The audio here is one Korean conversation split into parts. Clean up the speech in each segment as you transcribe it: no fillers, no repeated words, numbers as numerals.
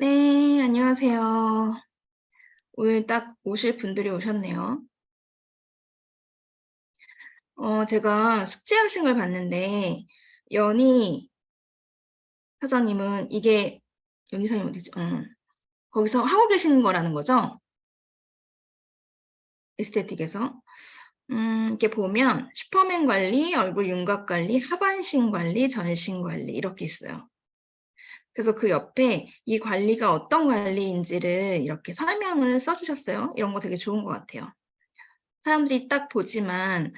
네, 안녕하세요. 오늘 딱 오실 분들이 오셨네요. 제가 숙제하신 걸 봤는데, 연희 사장님은 이게, 연희 사장님 어디지? 거기서 하고 계시는 거라는 거죠? 에스테틱에서. 이렇게 보면, 슈퍼맨 관리, 얼굴 윤곽 관리, 하반신 관리, 전신 관리, 이렇게 있어요. 그래서 그 옆에 이 관리가 어떤 관리인지를 이렇게 설명을 써주셨어요. 이런 거 되게 좋은 것 같아요. 사람들이 딱 보지만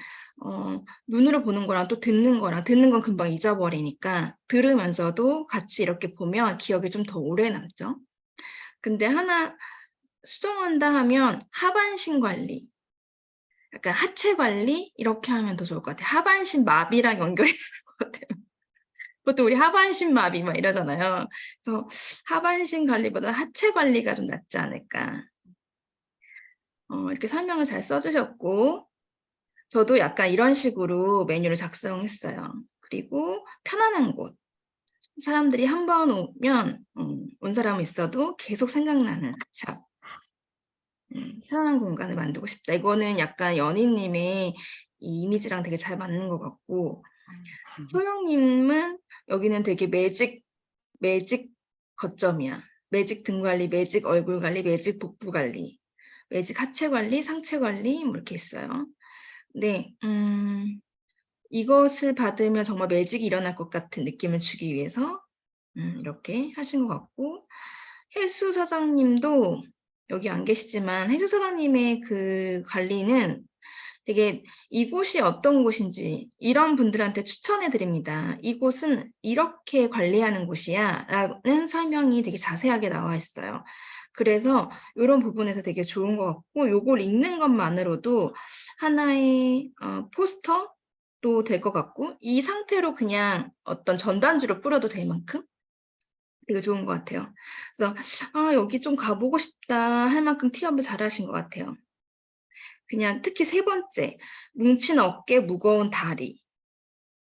눈으로 보는 거랑 또 듣는 거랑 듣는 건 금방 잊어버리니까 들으면서도 같이 이렇게 보면 기억이 좀 더 오래 남죠. 근데 하나 수정한다 하면 하반신 관리, 약간 하체 관리 이렇게 하면 더 좋을 것 같아요. 하반신 마비랑 연결이 될 것 같아요. 보통 우리 하반신 마비 막 이러잖아요. 그래서 하반신 관리보다 하체 관리가 좀 낫지 않을까. 이렇게 설명을 잘 써주셨고, 저도 약간 이런 식으로 메뉴를 작성했어요. 그리고 편안한 곳. 사람들이 한 번 오면 온 사람은 있어도 계속 생각나는 샵. 편안한 공간을 만들고 싶다. 이거는 약간 연희님의 이 이미지랑 되게 잘 맞는 것 같고, 소영님은 여기는 되게 매직 거점이야. 매직 등 관리, 매직 얼굴 관리, 매직 복부 관리, 매직 하체 관리, 상체 관리 뭐 이렇게 있어요. 네, 이것을 받으면 정말 매직이 일어날 것 같은 느낌을 주기 위해서 이렇게 하신 것 같고, 혜수 사장님도 여기 안 계시지만 혜수 사장님의 그 관리는 되게 이곳이 어떤 곳인지 이런 분들한테 추천해 드립니다. 이곳은 이렇게 관리하는 곳이야 라는 설명이 되게 자세하게 나와 있어요. 그래서 이런 부분에서 되게 좋은 것 같고, 요걸 읽는 것만으로도 하나의 포스터도 될 것 같고, 이 상태로 그냥 어떤 전단지로 뿌려도 될 만큼 되게 좋은 것 같아요. 그래서 여기 좀 가보고 싶다 할 만큼 티업을 잘 하신 것 같아요. 그냥 특히 세 번째, 뭉친 어깨, 무거운 다리.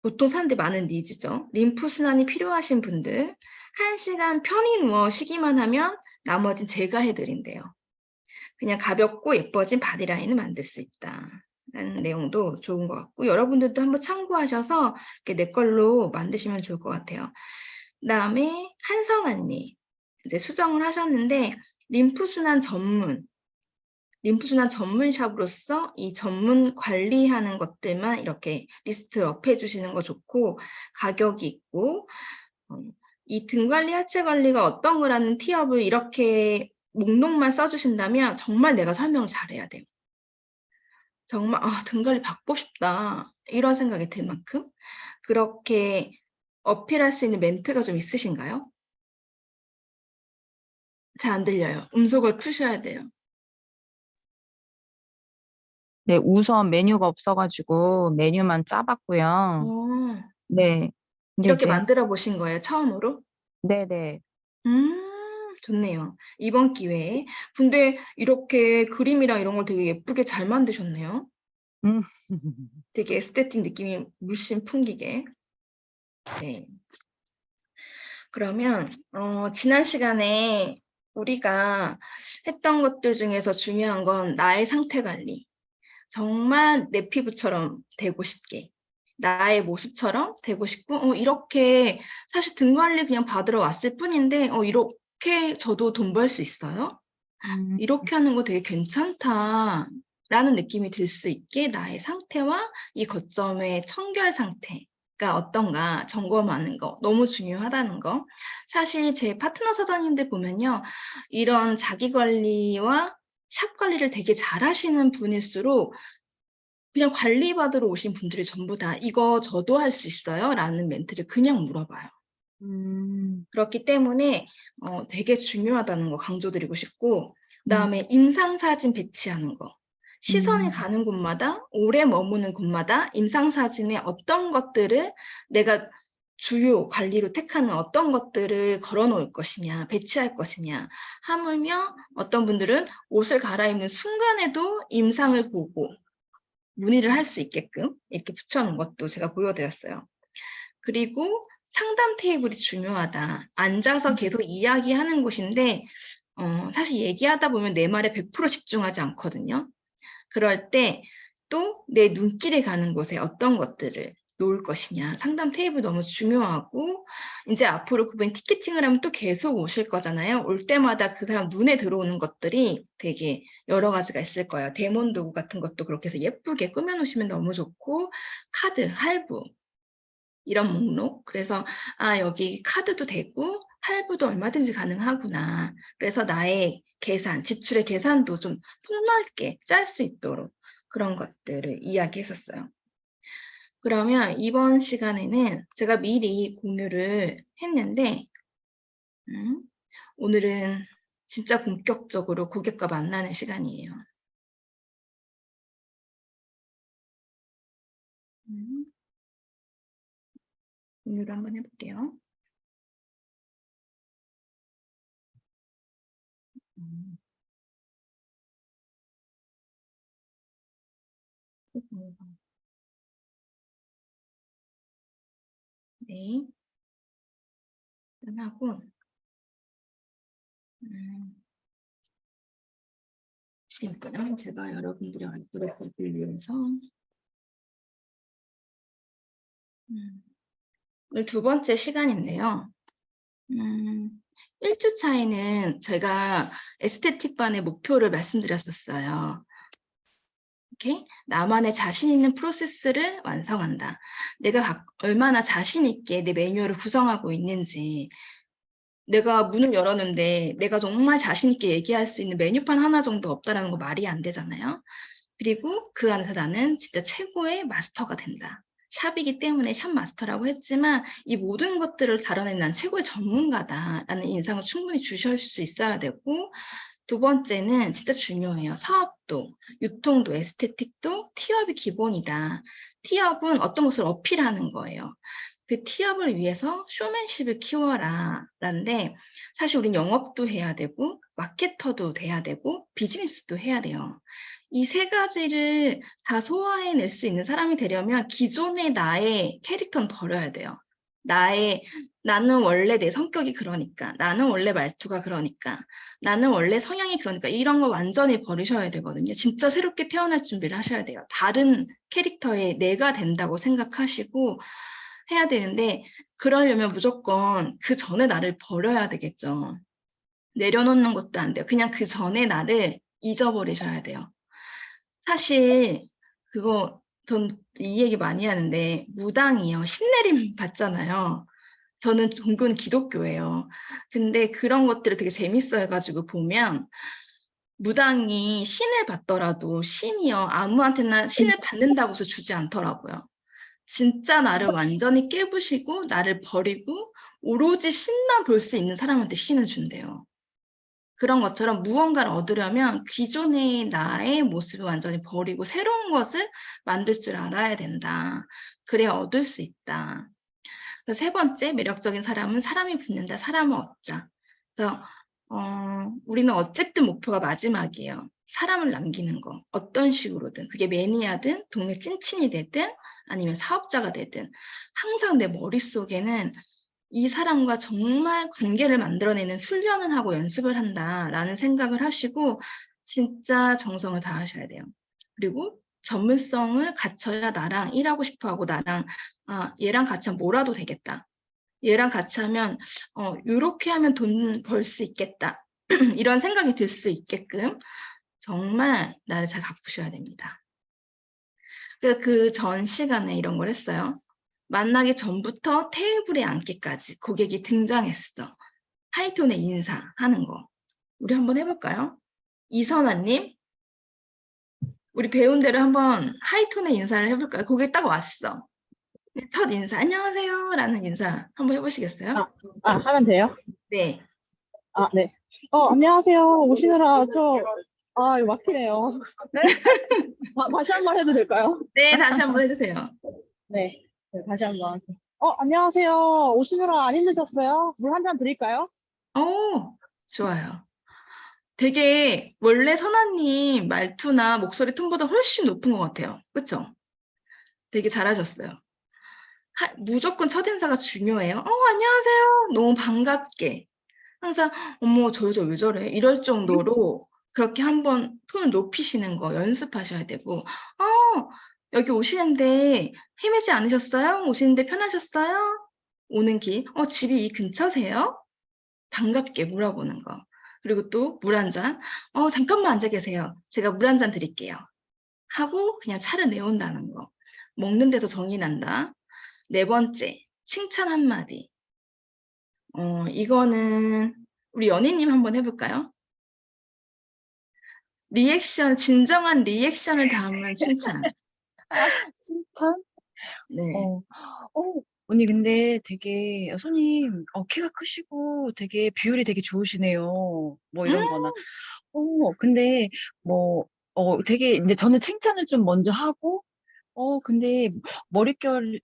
보통 사람들이 많은 니즈죠. 림프 순환이 필요하신 분들, 1시간 편히 누워 쉬기만 하면 나머진 제가 해드린대요. 그냥 가볍고 예뻐진 바디라인을 만들 수 있다. 라는 내용도 좋은 것 같고, 여러분들도 한번 참고하셔서 이렇게 내 걸로 만드시면 좋을 것 같아요. 그다음에 한성환님, 이제 수정을 하셨는데, 림프순환 전문샵으로서 이 전문 관리하는 것들만 이렇게 리스트업 해주시는 거 좋고, 가격이 있고, 이 등 관리, 하체 관리가 어떤 거라는 티업을 이렇게 목록만 써주신다면 정말 내가 설명을 잘해야 돼요. 정말 등 관리 받고 싶다 이런 생각이 들 만큼 그렇게 어필할 수 있는 멘트가 좀 있으신가요? 잘 안 들려요. 음속을 푸셔야 돼요. 네, 우선 메뉴가 없어가지고 메뉴만 짜봤고요. 어, 네. 근데 이렇게 이제, 만들어 보신 거예요, 처음으로? 네네. 좋네요. 이번 기회에. 근데 이렇게 그림이랑 이런 걸 되게 예쁘게 잘 만드셨네요. 음, 되게 에스테틱 느낌이 물씬 풍기게. 네. 그러면 지난 시간에 우리가 했던 것들 중에서 중요한 건 나의 상태 관리. 정말 내 피부처럼 되고 싶게. 나의 모습처럼 되고 싶고, 이렇게 사실 등 관리 그냥 받으러 왔을 뿐인데, 이렇게 저도 돈 벌 수 있어요? 음, 이렇게 하는 거 되게 괜찮다라는 느낌이 들 수 있게 나의 상태와 이 거점의 청결 상태가 어떤가 점검하는 거 너무 중요하다는 거. 사실 제 파트너 사장님들 보면요. 이런 자기 관리와 샵 관리를 되게 잘하시는 분일수록 그냥 관리받으러 오신 분들이 전부 다 이거 저도 할 수 있어요? 라는 멘트를 그냥 물어봐요. 음, 그렇기 때문에 되게 중요하다는 거 강조드리고 싶고, 음, 그다음에 임상사진 배치하는 거. 시선이 음, 가는 곳마다, 오래 머무는 곳마다 임상사진에 어떤 것들을 내가 주요 관리로 택하는 어떤 것들을 걸어 놓을 것이냐, 배치할 것이냐. 하물며 어떤 분들은 옷을 갈아입는 순간에도 임상을 보고 문의를 할 수 있게끔 이렇게 붙여놓은 것도 제가 보여드렸어요. 그리고 상담 테이블이 중요하다. 앉아서 계속 이야기하는 곳인데 사실 얘기하다 보면 내 말에 100% 집중하지 않거든요. 그럴 때 또 내 눈길이 가는 곳에 어떤 것들을 놓을 것이냐. 상담 테이블 너무 중요하고 인제 앞으로 그분이 티켓팅을 하면 또 계속 오실 거잖아요. 올 때마다 그 사람 눈에 들어오는 것들이 되게 여러 가지가 있을 거예요. 대문 도구 같은 것도 그렇게 해서 예쁘게 꾸며 놓으시면 너무 좋고 카드, 할부 이런 목록. 그래서 '아 여기 카드도 되고 할부도 얼마든지 가능하구나.' 그래서 나의 계산, 지출의 계산도 좀 폭넓게 짤 수 있도록 그런 것들을 이야기했었어요. 그러면 이번 시간에는 제가 미리 공유를 했는데 오늘은 진짜 본격적으로 고객과 만나는 시간이에요. 공유를 한번 해 볼게요. 음. 네. 끝나고 음. 지금까지 제가 여러분들의 얼굴을 보기 위해서 오늘 두 번째 시간인데요. 1주 차에는 제가 에스테틱 반의 목표를 말씀드렸었어요. 이렇게 나만의 자신 있는 프로세스를 완성한다. 내가 얼마나 자신 있게 내 매뉴얼을 구성하고 있는지, 내가 문을 열었는데 내가 정말 자신 있게 얘기할 수 있는 메뉴판 하나 정도 없다라는 거 말이 안 되잖아요. 그리고 그 안에서 나는 진짜 최고의 마스터가 된다. 샵이기 때문에 샵 마스터라고 했지만 이 모든 것들을 다뤄낸 난 최고의 전문가다라는 인상을 충분히 주실 수 있어야 되고, 두 번째는 진짜 중요해요. 사업도, 유통도, 에스테틱도 티업이 기본이다. 티업은 어떤 것을 어필하는 거예요. 그 티업을 위해서 쇼맨십을 키워라 라는데, 사실 우린 영업도 해야 되고 마케터도 돼야 되고 비즈니스도 해야 돼요. 이 세 가지를 다 소화해낼 수 있는 사람이 되려면 기존의 나의 캐릭터는 버려야 돼요. 나는 원래 내 성격이 그러니까, 나는 원래 말투가 그러니까, 나는 원래 성향이 그러니까, 이런 거 완전히 버리셔야 되거든요. 진짜 새롭게 태어날 준비를 하셔야 돼요. 다른 캐릭터의 내가 된다고 생각하시고 해야 되는데, 그러려면 무조건 그 전에 나를 버려야 되겠죠. 내려놓는 것도 안 돼요. 그냥 그 전에 나를 잊어버리셔야 돼요. 사실 그거 전 이 얘기 많이 하는데, 무당이요. 신내림 받잖아요. 저는 종교는 기독교예요. 근데 그런 것들을 되게 재밌어 해 가지고 보면, 무당이 신을 받더라도 신이요, 아무한테나 신을 받는다고 해서 주지 않더라고요. 진짜 나를 완전히 깨부시고 나를 버리고 오로지 신만 볼 수 있는 사람한테 신을 준대요. 그런 것처럼 무언가를 얻으려면 기존의 나의 모습을 완전히 버리고 새로운 것을 만들 줄 알아야 된다. 그래야 얻을 수 있다. 그래서 세 번째, 매력적인 사람은 사람이 붙는다. 사람을 얻자. 그래서 우리는 어쨌든 목표가 마지막이에요. 사람을 남기는 거. 어떤 식으로든. 그게 매니아든 동네 찐친이 되든 아니면 사업자가 되든 항상 내 머릿속에는 이 사람과 정말 관계를 만들어내는 훈련을 하고 연습을 한다라는 생각을 하시고 진짜 정성을 다하셔야 돼요. 그리고 전문성을 갖춰야 나랑 일하고 싶어하고 나랑 얘랑 같이 하면 뭐라도 되겠다. 얘랑 같이 하면 요렇게 하면 돈 벌 수 있겠다. 이런 생각이 들 수 있게끔 정말 나를 잘 가꾸셔야 됩니다. 그 전 시간에 이런 걸 했어요. 만나기 전부터 테이블에 앉기까지 고객이 등장했어. 하이톤에 인사하는 거. 우리 한번 해볼까요? 이선아님, 우리 배운 대로 한번 하이톤에 인사를 해볼까요? 고객 딱 왔어. 첫 인사, 안녕하세요 라는 인사 한번 해보시겠어요? 하면 돼요? 네. 네. 안녕하세요. 오시느라 이거 막히네요. 다시 한번 해도 될까요? 네, 다시 한번 해주세요. 네. 다시 한번. 안녕하세요. 오시느라 안 힘드셨어요? 물 한 잔 드릴까요? 좋아요. 되게 원래 선아님 말투나 목소리 톤보다 훨씬 높은 것 같아요. 그쵸? 되게 잘하셨어요. 무조건 첫인사가 중요해요. 안녕하세요. 너무 반갑게. 항상 어머 저 여자 왜 저래? 이럴 정도로 그렇게 한번 톤을 높이시는 거 연습하셔야 되고 여기 오시는데 헤매지 않으셨어요? 오시는데 편하셨어요? 오는 길 집이 이 근처세요? 반갑게 물어보는 거. 그리고 또 물 한 잔. 잠깐만 앉아 계세요. 제가 물 한 잔 드릴게요. 하고 그냥 차를 내온다는 거. 먹는 데서 정이 난다. 네 번째, 칭찬 한마디. 이거는 우리 연희님 한번 해볼까요? 진정한 리액션을 담은 칭찬. 칭찬? 네. 어, 언니, 근데 되게, 손님, 키가 크시고 되게 비율이 되게 좋으시네요. 뭐 음, 이런 거나. 근데, 뭐, 되게, 이제 저는 칭찬을 좀 먼저 하고, 근데 머릿결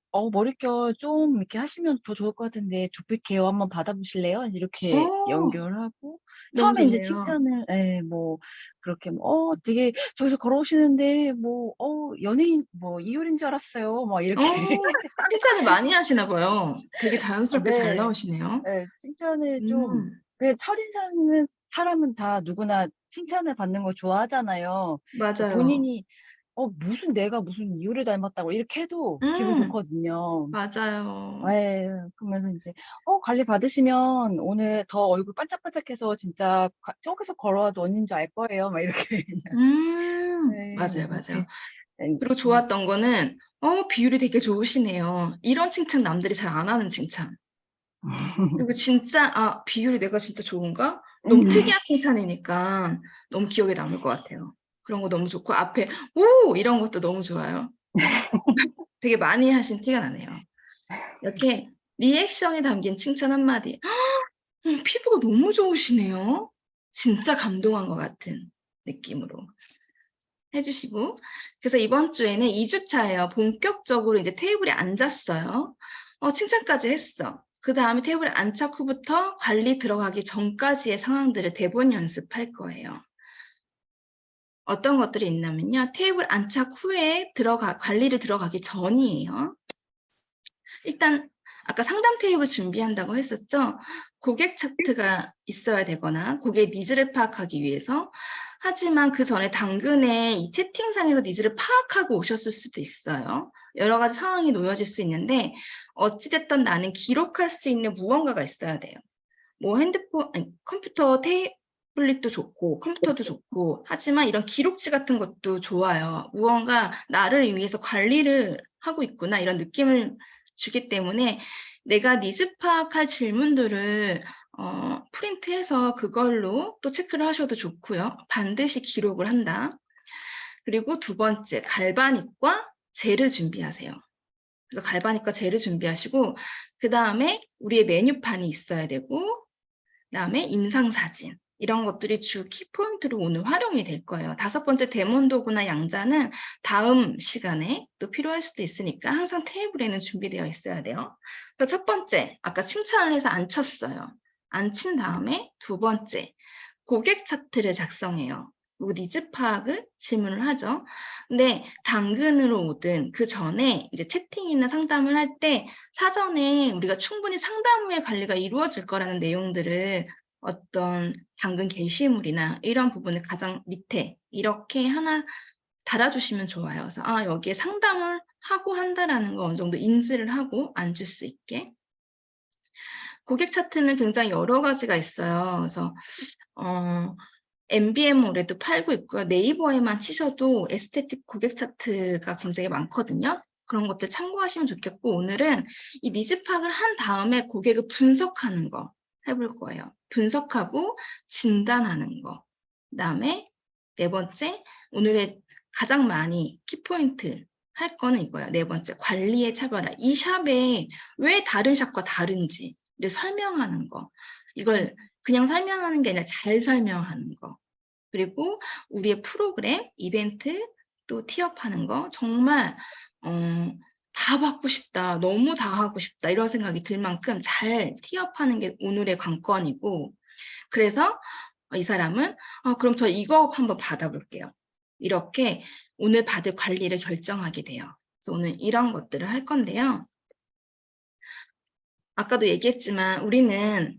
좀 이렇게 하시면 더 좋을 것 같은데, 두피 케어 한번 받아보실래요? 이렇게 어, 연결하고, 너무 처음에 이제 좋네요. 칭찬을, 뭐, 그렇게, 되게, 저기서 걸어오시는데, 뭐, 연예인, 뭐, 이효리인 줄 알았어요. 막 어, 이렇게. 칭찬을 많이 하시나 봐요. 되게 자연스럽게 잘 네, 나오시네요. 칭찬을 좀, 음, 첫인상은 사람은 다 누구나 칭찬을 받는 걸 좋아하잖아요. 맞아요. 본인이 무슨 내가 무슨 이유를 닮았다고 이렇게 해도 기분 음, 좋거든요. 맞아요. 예, 그러면서 이제, 관리 받으시면 오늘 더 얼굴 반짝반짝해서 진짜 저기서 걸어와도 언니인 줄 알 거예요. 막 이렇게 그냥, 맞아요, 맞아요. 이렇게, 예, 그리고 좋았던 거는, 비율이 되게 좋으시네요. 이런 칭찬 남들이 잘 안 하는 칭찬. 그리고 진짜, 비율이 내가 진짜 좋은가? 너무 특이한 칭찬이니까 너무 기억에 남을 것 같아요. 그런 거 너무 좋고, 앞에, 오! 이런 것도 너무 좋아요. 되게 많이 하신 티가 나네요. 이렇게 리액션이 담긴 칭찬 한마디. 피부가 너무 좋으시네요. 진짜 감동한 것 같은 느낌으로 해주시고. 그래서 이번 주에는 2주차예요. 본격적으로 이제 테이블에 앉았어요. 칭찬까지 했어. 그 다음에 테이블에 안착 후부터 관리 들어가기 전까지의 상황들을 대본 연습할 거예요. 어떤 것들이 있냐면요. 테이블 안착 후에 관리를 들어가기 전이에요. 일단 아까 상담 테이블 준비한다고 했었죠. 고객 차트가 있어야 되거나 고객 니즈를 파악하기 위해서. 하지만 그 전에 당근에 이 채팅상에서 니즈를 파악하고 오셨을 수도 있어요. 여러 가지 상황이 놓여질 수 있는데 어찌됐든 나는 기록할 수 있는 무언가가 있어야 돼요. 뭐 컴퓨터 태블릿도 좋고 컴퓨터도 좋고 하지만 이런 기록지 같은 것도 좋아요. 무언가 나를 위해서 관리를 하고 있구나 이런 느낌을 주기 때문에 내가 니즈 파악할 질문들을 프린트해서 그걸로 또 체크를 하셔도 좋고요. 반드시 기록을 한다. 그리고 두 번째, 갈바닉과 젤을 준비하세요. 그래서 갈바닉과 젤을 준비하시고 그 다음에 우리의 메뉴판이 있어야 되고 그다음에 인상사진 이런 것들이 주 키포인트로 오늘 활용이 될 거예요. 다섯 번째 데몬 도구나 양자는 다음 시간에 또 필요할 수도 있으니까 항상 테이블에는 준비되어 있어야 돼요. 그래서 첫 번째, 아까 칭찬을 해서 안 쳤어요. 안 친 다음에 두 번째, 고객 차트를 작성해요. 그리고 니즈 파악을 질문을 하죠. 근데 당근으로 오든 그 전에 이제 채팅이나 상담을 할 때 사전에 우리가 충분히 상담 후에 관리가 이루어질 거라는 내용들을 어떤 당근 게시물이나 이런 부분을 가장 밑에 이렇게 하나 달아주시면 좋아요. 그래서 여기에 상담을 하고 한다라는 거 어느 정도 인지를 하고 앉을 수 있게. 고객 차트는 굉장히 여러 가지가 있어요. 그래서 MBM몰에도 팔고 있고요. 네이버에만 치셔도 에스테틱 고객 차트가 굉장히 많거든요. 그런 것들 참고하시면 좋겠고 오늘은 이 니즈 파악을 한 다음에 고객을 분석하는 거 해볼 거예요. 분석하고 진단하는 거. 그다음에 네 번째, 오늘의 가장 많이 키포인트 할 거는 이거예요. 네 번째, 관리의 차별화. 이 샵에 왜 다른 샵과 다른지를 설명하는 거. 이걸 그냥 설명하는 게 아니라 잘 설명하는 거. 그리고 우리의 프로그램, 이벤트, 또 티업하는 거 정말 다 받고 싶다, 너무 다 하고 싶다 이런 생각이 들 만큼 잘 티업하는 게 오늘의 관건이고 그래서 이 사람은 그럼 저 이거 한번 받아볼게요. 이렇게 오늘 받을 관리를 결정하게 돼요. 그래서 오늘 이런 것들을 할 건데요. 아까도 얘기했지만 우리는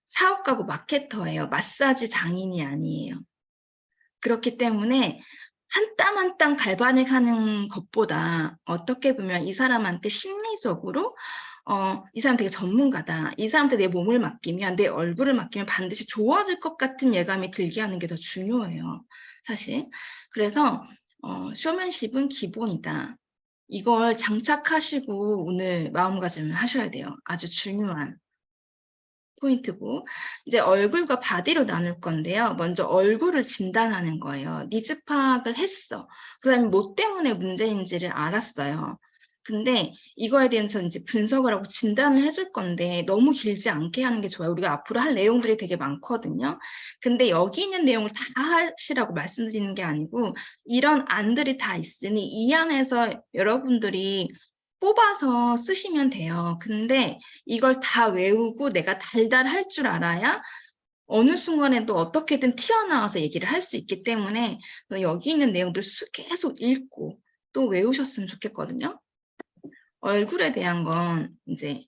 사업가고 마케터예요. 마사지 장인이 아니에요. 그렇기 때문에 한 땀 한 땀 갈바닉하는 것보다 어떻게 보면 이 사람한테 심리적으로 이 사람 되게 전문가다. 이 사람한테 내 몸을 맡기면, 내 얼굴을 맡기면 반드시 좋아질 것 같은 예감이 들게 하는 게 더 중요해요. 사실. 그래서 쇼맨십은 기본이다. 이걸 장착하시고 오늘 마음가짐을 하셔야 돼요. 아주 중요한 포인트고, 이제 얼굴과 바디로 나눌 건데요. 먼저 얼굴을 진단하는 거예요. 니즈 파악을 했어. 그다음에 뭐 때문에 문제인지를 알았어요. 근데 이거에 대해서 이제 분석을 하고 진단을 해줄 건데 너무 길지 않게 하는 게 좋아요. 우리가 앞으로 할 내용들이 되게 많거든요. 근데 여기 있는 내용을 다 하시라고 말씀드리는 게 아니고 이런 안들이 다 있으니 이 안에서 여러분들이 뽑아서 쓰시면 돼요. 근데 이걸 다 외우고 내가 달달할 줄 알아야 어느 순간에도 어떻게든 튀어나와서 얘기를 할 수 있기 때문에 여기 있는 내용들 계속 읽고 또 외우셨으면 좋겠거든요. 얼굴에 대한 건 이제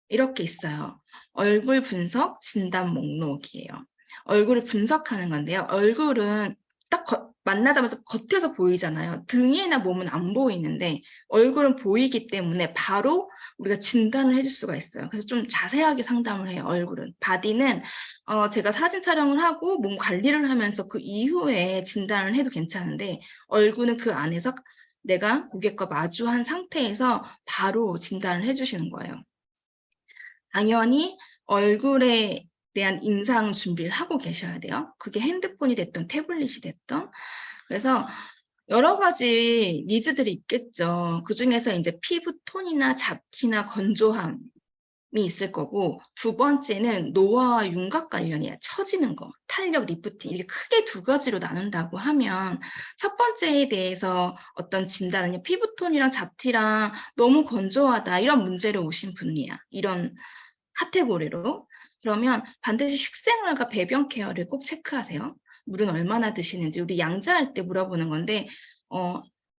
이렇게 있어요. 얼굴 분석 진단 목록이에요. 얼굴을 분석하는 건데요. 얼굴은 딱 만나자마자 겉에서 보이잖아요. 등이나 몸은 안 보이는데 얼굴은 보이기 때문에 바로 우리가 진단을 해줄 수가 있어요. 그래서 좀 자세하게 상담을 해요. 얼굴은. 바디는 제가 사진 촬영을 하고 몸 관리를 하면서 그 이후에 진단을 해도 괜찮은데 얼굴은 그 안에서 내가 고객과 마주한 상태에서 바로 진단을 해주시는 거예요. 당연히 얼굴에 대한 임상 준비를 하고 계셔야 돼요. 그게 핸드폰이 됐던 태블릿이 됐던. 그래서 여러 가지 니즈들이 있겠죠. 그중에서 이제 피부 톤이나 잡티나 건조함이 있을 거고, 두 번째는 노화와 윤곽 관련이야. 처지는 거, 탄력, 리프팅, 이렇게 크게 두 가지로 나눈다고 하면 첫 번째에 대해서 어떤 진단은 피부톤이랑 잡티랑 너무 건조하다 이런 문제로 오신 분이야. 이런 카테고리로. 그러면 반드시 식생활과 배변 케어를 꼭 체크하세요. 물은 얼마나 드시는지. 우리 양자할 때 물어보는 건데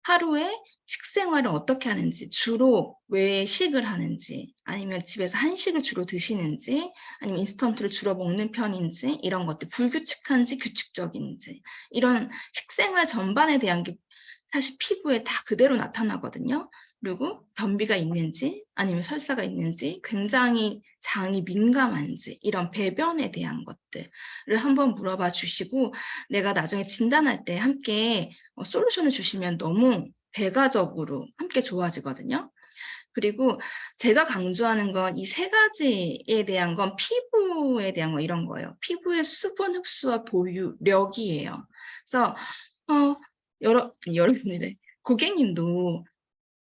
하루에 식생활을 어떻게 하는지, 주로 외식을 하는지, 아니면 집에서 한식을 주로 드시는지, 아니면 인스턴트를 주로 먹는 편인지, 이런 것들, 불규칙한지 규칙적인지, 이런 식생활 전반에 대한 게 사실 피부에 다 그대로 나타나거든요. 그리고 변비가 있는지 아니면 설사가 있는지 굉장히 장이 민감한지 이런 배변에 대한 것들을 한번 물어봐 주시고 내가 나중에 진단할 때 함께 솔루션을 주시면 너무 배가적으로 함께 좋아지거든요. 그리고 제가 강조하는 건 이 세 가지에 대한 건 피부에 대한 거 이런 거예요. 피부의 수분 흡수와 보유력이에요. 그래서 여러분이래 고객님도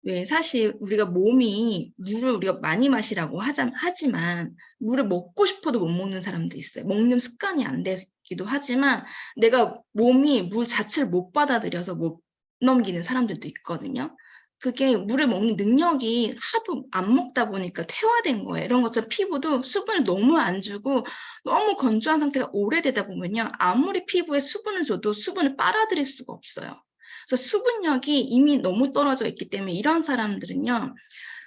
왜 사실 우리가 몸이 물을 우리가 많이 마시라고 하지만 물을 먹고 싶어도 못 먹는 사람도 있어요. 먹는 습관이 안 되기도 하지만 내가 몸이 물 자체를 못 받아들여서 못 넘기는 사람들도 있거든요. 그게 물을 먹는 능력이 하도 안 먹다 보니까 퇴화된 거예요. 이런 것처럼 피부도 수분을 너무 안 주고 너무 건조한 상태가 오래되다 보면요. 아무리 피부에 수분을 줘도 수분을 빨아들일 수가 없어요. 그래서 수분력이 이미 너무 떨어져 있기 때문에 이런 사람들은요.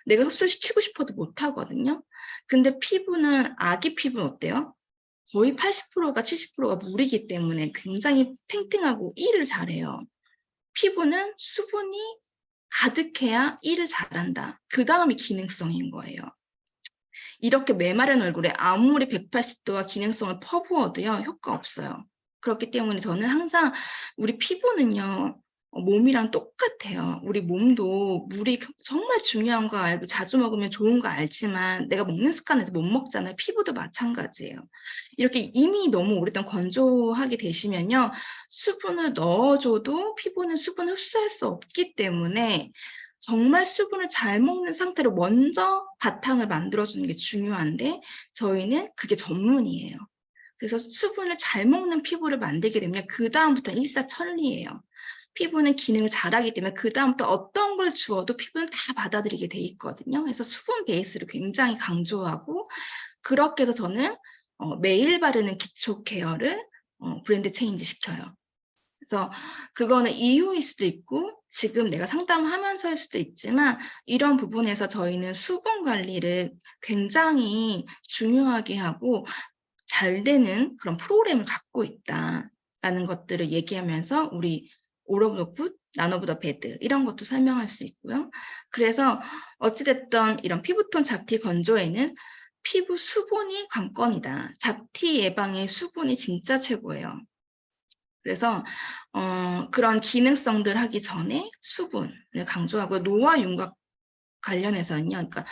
내가 흡수시키고 싶어도 못 하거든요. 근데 피부는 아기 피부는 어때요? 거의 80%가 70%가 물이기 때문에 굉장히 탱탱하고 일을 잘해요. 피부는 수분이 가득해야 일을 잘한다. 그 다음이 기능성인 거예요. 이렇게 메마른 얼굴에 아무리 180도와 기능성을 퍼부어도요. 효과 없어요. 그렇기 때문에 저는 항상 우리 피부는요. 몸이랑 똑같아요. 우리 몸도 물이 정말 중요한 거 알고 자주 먹으면 좋은 거 알지만 내가 먹는 습관에서 못 먹잖아요. 피부도 마찬가지예요. 이렇게 이미 너무 오랫동안 건조하게 되시면요. 수분을 넣어줘도 피부는 수분을 흡수할 수 없기 때문에 정말 수분을 잘 먹는 상태로 먼저 바탕을 만들어주는 게 중요한데 저희는 그게 전문이에요. 그래서 수분을 잘 먹는 피부를 만들게 되면 그 다음부터 일사천리예요. 피부는 기능을 잘하기 때문에 그 다음부터 어떤 걸 주어도 피부는 다 받아들이게 돼 있거든요. 그래서 수분 베이스를 굉장히 강조하고 그렇게 해서 저는 매일 바르는 기초 케어를 브랜드 체인지 시켜요. 그래서 그거는 이유일 수도 있고 지금 내가 상담하면서일 수도 있지만 이런 부분에서 저희는 수분 관리를 굉장히 중요하게 하고 잘 되는 그런 프로그램을 갖고 있다라는 것들을 얘기하면서 우리 All of the good, None of the bad 이런 것도 설명할 수 있고요. 그래서 어찌됐든 이런 피부톤 잡티 건조에는 피부 수분이 관건이다. 잡티 예방에 수분이 진짜 최고예요. 그래서 그런 기능성들 하기 전에 수분을 강조하고 노화 윤곽 관련해서는요. 그러니까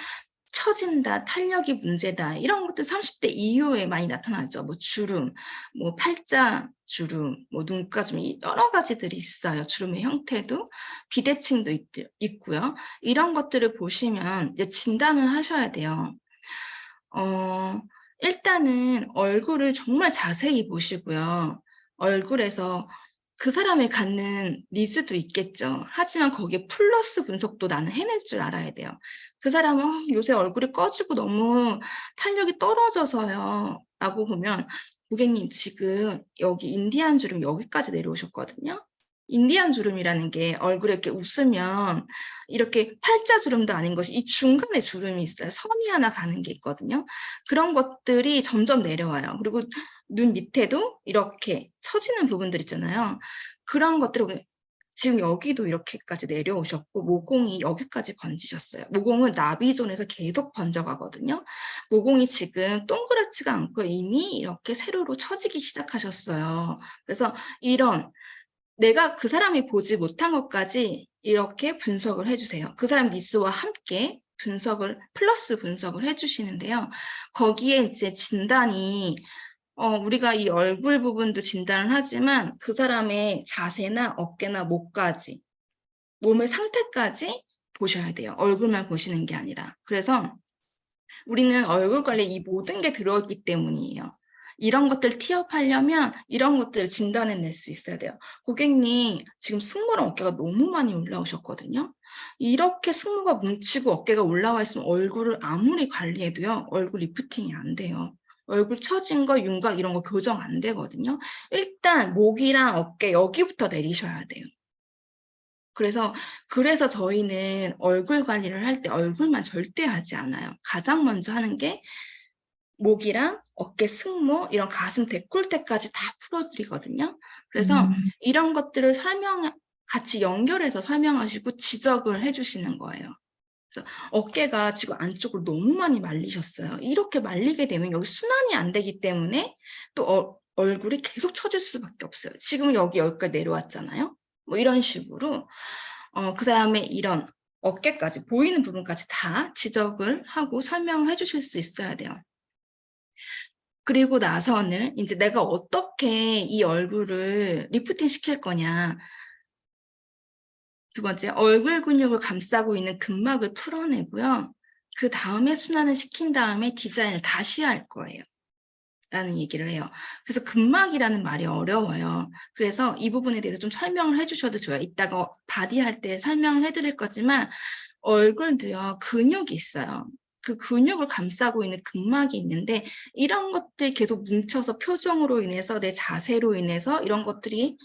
처진다, 탄력이 문제다 이런 것도 30대 이후에 많이 나타나죠. 뭐 주름, 뭐 팔자 주름, 뭐 눈가 주름 여러 가지들이 있어요. 주름의 형태도 비대칭도 있고요. 이런 것들을 보시면 이제 진단을 하셔야 돼요. 일단은 얼굴을 정말 자세히 보시고요. 얼굴에서 그 사람이 갖는 니즈도 있겠죠. 하지만 거기에 플러스 분석도 나는 해낼 줄 알아야 돼요. 그 사람은 요새 얼굴이 꺼지고 너무 탄력이 떨어져서요. 라고 보면 고객님 지금 여기 인디안 주름 여기까지 내려오셨거든요. 인디안 주름이라는 게 얼굴에 이렇게 웃으면 이렇게 팔자 주름도 아닌 것이 이 중간에 주름이 있어요. 선이 하나 가는 게 있거든요. 그런 것들이 점점 내려와요. 그리고 눈 밑에도 이렇게 처지는 부분들 있잖아요. 그런 것들을 보면 지금 여기도 이렇게까지 내려오셨고 모공이 여기까지 번지셨어요. 모공은 나비존에서 계속 번져가거든요. 모공이 지금 동그랗지가 않고 이미 이렇게 세로로 처지기 시작하셨어요. 그래서 이런 내가 그 사람이 보지 못한 것까지 이렇게 분석을 해주세요. 그 사람 니스와 함께 분석을 플러스 분석을 해주시는데요. 거기에 이제 진단이 우리가 이 얼굴 부분도 진단을 하지만 그 사람의 자세나 어깨나 목까지 몸의 상태까지 보셔야 돼요. 얼굴만 보시는 게 아니라. 그래서 우리는 얼굴 관리에 이 모든 게 들어있기 때문이에요. 이런 것들 티업하려면 이런 것들을 진단해낼 수 있어야 돼요. 고객님, 지금 승모랑 어깨가 너무 많이 올라오셨거든요. 이렇게 승모가 뭉치고 어깨가 올라와 있으면 얼굴을 아무리 관리해도요. 얼굴 리프팅이 안 돼요. 얼굴 처진 거, 윤곽 이런 거 교정 안 되거든요. 일단 목이랑 어깨 여기부터 내리셔야 돼요. 그래서 저희는 얼굴 관리를 할 때 얼굴만 절대 하지 않아요. 가장 먼저 하는 게 목이랑 어깨 승모, 이런 가슴 데콜테까지 다 풀어드리거든요. 그래서 이런 것들을 같이 연결해서 설명하시고 지적을 해주시는 거예요. 그래서 어깨가 지금 안쪽으로 너무 많이 말리셨어요. 이렇게 말리게 되면 여기 순환이 안 되기 때문에 또 얼굴이 계속 처질 수밖에 없어요. 지금 여기까지 내려왔잖아요. 뭐 이런 식으로 그 사람의 이런 어깨까지 보이는 부분까지 다 지적을 하고 설명을 해주실 수 있어야 돼요. 그리고 나서는 이제 내가 어떻게 이 얼굴을 리프팅 시킬 거냐. 두 번째, 얼굴 근육을 감싸고 있는 근막을 풀어내고요. 그 다음에 순환을 시킨 다음에 디자인을 다시 할 거예요. 라는 얘기를 해요. 그래서 근막이라는 말이 어려워요. 그래서 이 부분에 대해서 좀 설명을 해주셔도 좋아요. 이따가 바디 할 때 설명을 해드릴 거지만 얼굴도요, 근육이 있어요. 그 근육을 감싸고 있는 근막이 있는데 이런 것들이 계속 뭉쳐서 표정으로 인해서 내 자세로 인해서 이런 것들이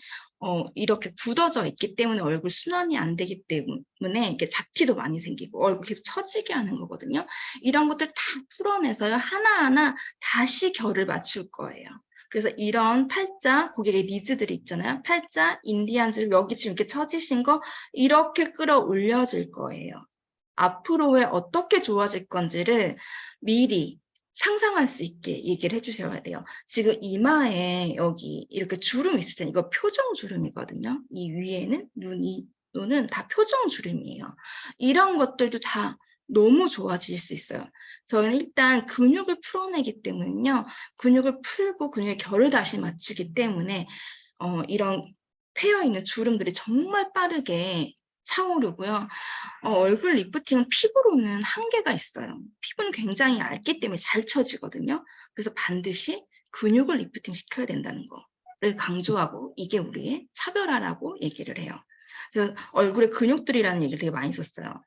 이렇게 굳어져 있기 때문에 얼굴 순환이 안 되기 때문에 이렇게 잡티도 많이 생기고 얼굴 계속 처지게 하는 거거든요. 이런 것들 다 풀어내서요. 하나하나 다시 결을 맞출 거예요. 그래서 이런 팔자, 고객의 니즈들이 있잖아요. 팔자, 인디안 주름, 여기 지금 이렇게 처지신 거 이렇게 끌어올려질 거예요. 앞으로의 어떻게 좋아질 건지를 미리 상상할 수 있게 얘기를 해주셔야 돼요. 지금 이마에 여기 이렇게 주름 있으잖아요. 이거 표정 주름이거든요. 이 위에는 눈은 다 표정 주름이에요. 이런 것들도 다 너무 좋아질 수 있어요. 저는 일단 근육을 풀어내기 때문에요. 근육을 풀고 근육의 결을 다시 맞추기 때문에 이런 패여있는 주름들이 정말 빠르게 차오르고요. 얼굴 리프팅은 피부로는 한계가 있어요. 피부는 굉장히 얇기 때문에 잘 처지거든요. 그래서 반드시 근육을 리프팅 시켜야 된다는 거를 강조하고 이게 우리의 차별화라고 얘기를 해요. 그래서 얼굴에 근육들이라는 얘기를 되게 많이 썼어요.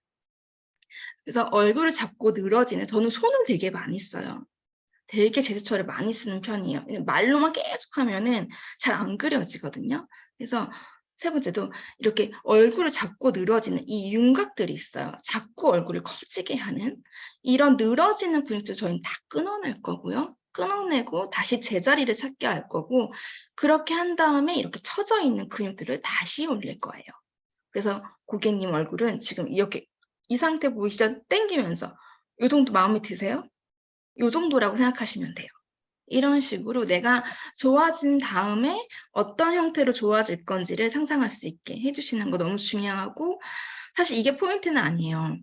그래서 얼굴을 잡고 늘어지는, 저는 손을 되게 많이 써요. 되게 제스처를 많이 쓰는 편이에요. 말로만 계속 하면은 잘 안 그려지거든요. 그래서 세 번째도 이렇게 얼굴을 자꾸 늘어지는 이 윤곽들이 있어요. 자꾸 얼굴을 커지게 하는 이런 늘어지는 근육들 저희는 다 끊어낼 거고요. 끊어내고 다시 제자리를 찾게 할 거고 그렇게 한 다음에 이렇게 처져 있는 근육들을 다시 올릴 거예요. 그래서 고객님 얼굴은 지금 이렇게 이 상태 보이시죠? 당기면서 요 정도 마음에 드세요? 요 정도라고 생각하시면 돼요. 이런 식으로 내가 좋아진 다음에 어떤 형태로 좋아질 건지를 상상할 수 있게 해 주시는 거 너무 중요하고 사실 이게 포인트는 아니에요.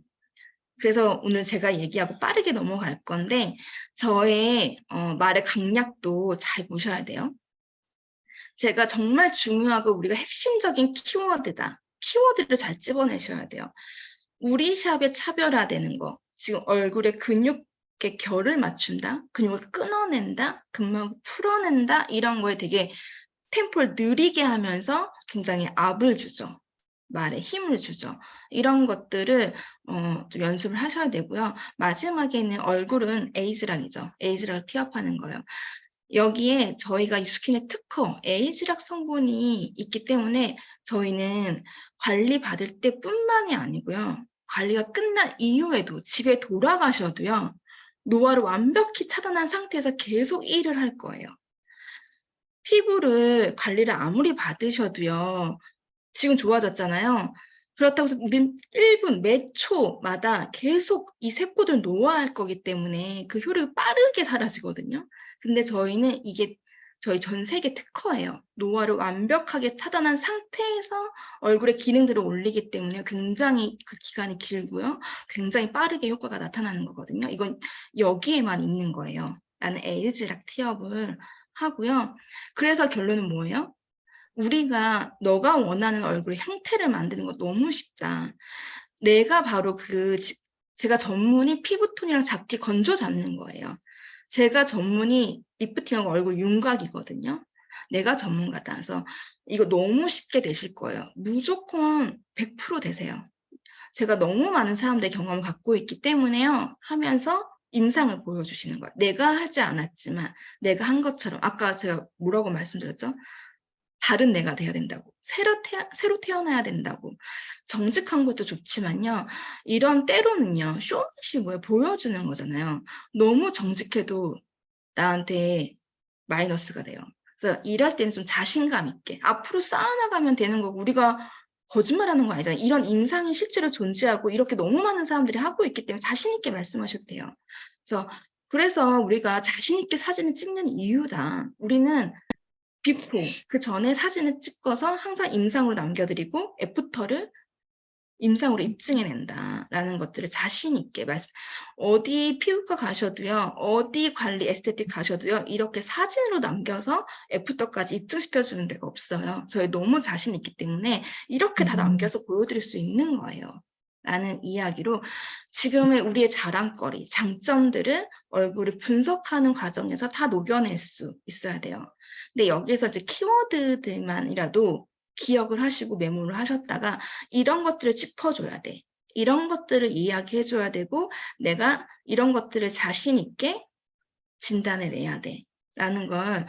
그래서 오늘 제가 얘기하고 빠르게 넘어갈 건데 저의 말의 강약도 잘 보셔야 돼요. 제가 정말 중요하고 우리가 핵심적인 키워드다. 키워드를 잘 집어내셔야 돼요. 우리 샵의 차별화되는 거. 지금 얼굴에 근육의 결을 맞춘다. 근육을 끊어낸다. 근막을 풀어낸다. 이런 거에 되게 템포를 느리게 하면서 굉장히 압을 주죠. 말에 힘을 주죠. 이런 것들을 좀 연습을 하셔야 되고요. 마지막에는 얼굴은 에이즈락이죠. 에이즈락을 티업하는 거예요. 여기에 저희가 유스킨의 특허, 에이즈락 성분이 있기 때문에 저희는 관리받을 때뿐만이 아니고요. 관리가 끝난 이후에도 집에 돌아가셔도요. 노화를 완벽히 차단한 상태에서 계속 일을 할 거예요. 피부를 관리를 아무리 받으셔도요. 지금 좋아졌잖아요. 그렇다고 해서 우린 1분 매 초마다 계속 이 세포들 노화할 거기 때문에 그 효력이 빠르게 사라지거든요. 근데 저희는 이게 저희 전 세계 특허예요. 노화를 완벽하게 차단한 상태에서 얼굴의 기능들을 올리기 때문에 굉장히 그 기간이 길고요. 굉장히 빠르게 효과가 나타나는 거거든요. 이건 여기에만 있는 거예요. 라는 에이즈락 티업을 하고요. 그래서 결론은 뭐예요? 우리가 너가 원하는 얼굴의 형태를 만드는 거 너무 쉽다. 내가 바로 제가 전문이 피부톤이랑 잡티 건조 잡는 거예요. 제가 전문이 리프팅하고 얼굴 윤곽이거든요. 내가 전문가다. 그래서 이거 너무 쉽게 되실 거예요. 무조건 100% 되세요. 제가 너무 많은 사람들의 경험을 갖고 있기 때문에요. 하면서 임상을 보여주시는 거예요. 내가 하지 않았지만 내가 한 것처럼 아까 제가 뭐라고 말씀드렸죠? 다른 내가 돼야 된다고. 새로 태어나야 된다고. 정직한 것도 좋지만요. 이런 때로는요. 쇼미시 보여주는 거잖아요. 너무 정직해도 나한테 마이너스가 돼요. 그래서 일할 때는 좀 자신감 있게 앞으로 쌓아나가면 되는 거고 우리가 거짓말하는 거 아니잖아요. 이런 임상이 실제로 존재하고 이렇게 너무 많은 사람들이 하고 있기 때문에 자신 있게 말씀하셔도 돼요. 그래서 우리가 자신 있게 사진을 찍는 이유다. 우리는 비포 그 전에 사진을 찍어서 항상 임상으로 남겨드리고 애프터를 임상으로 입증해낸다라는 것들을 자신 있게 어디 피부과 가셔도요, 어디 관리 에스테틱 가셔도요, 이렇게 사진으로 남겨서 애프터까지 입증시켜주는 데가 없어요. 저희 너무 자신 있기 때문에 이렇게 다 남겨서 보여드릴 수 있는 거예요. 라는 이야기로 지금의 우리의 자랑거리, 장점들을 얼굴을 분석하는 과정에서 다 녹여낼 수 있어야 돼요. 근데 여기서 이제 키워드들만이라도 기억을 하시고 메모를 하셨다가 이런 것들을 짚어줘야 돼. 이런 것들을 이야기해줘야 되고 내가 이런 것들을 자신 있게 진단을 내야 돼. 라는 걸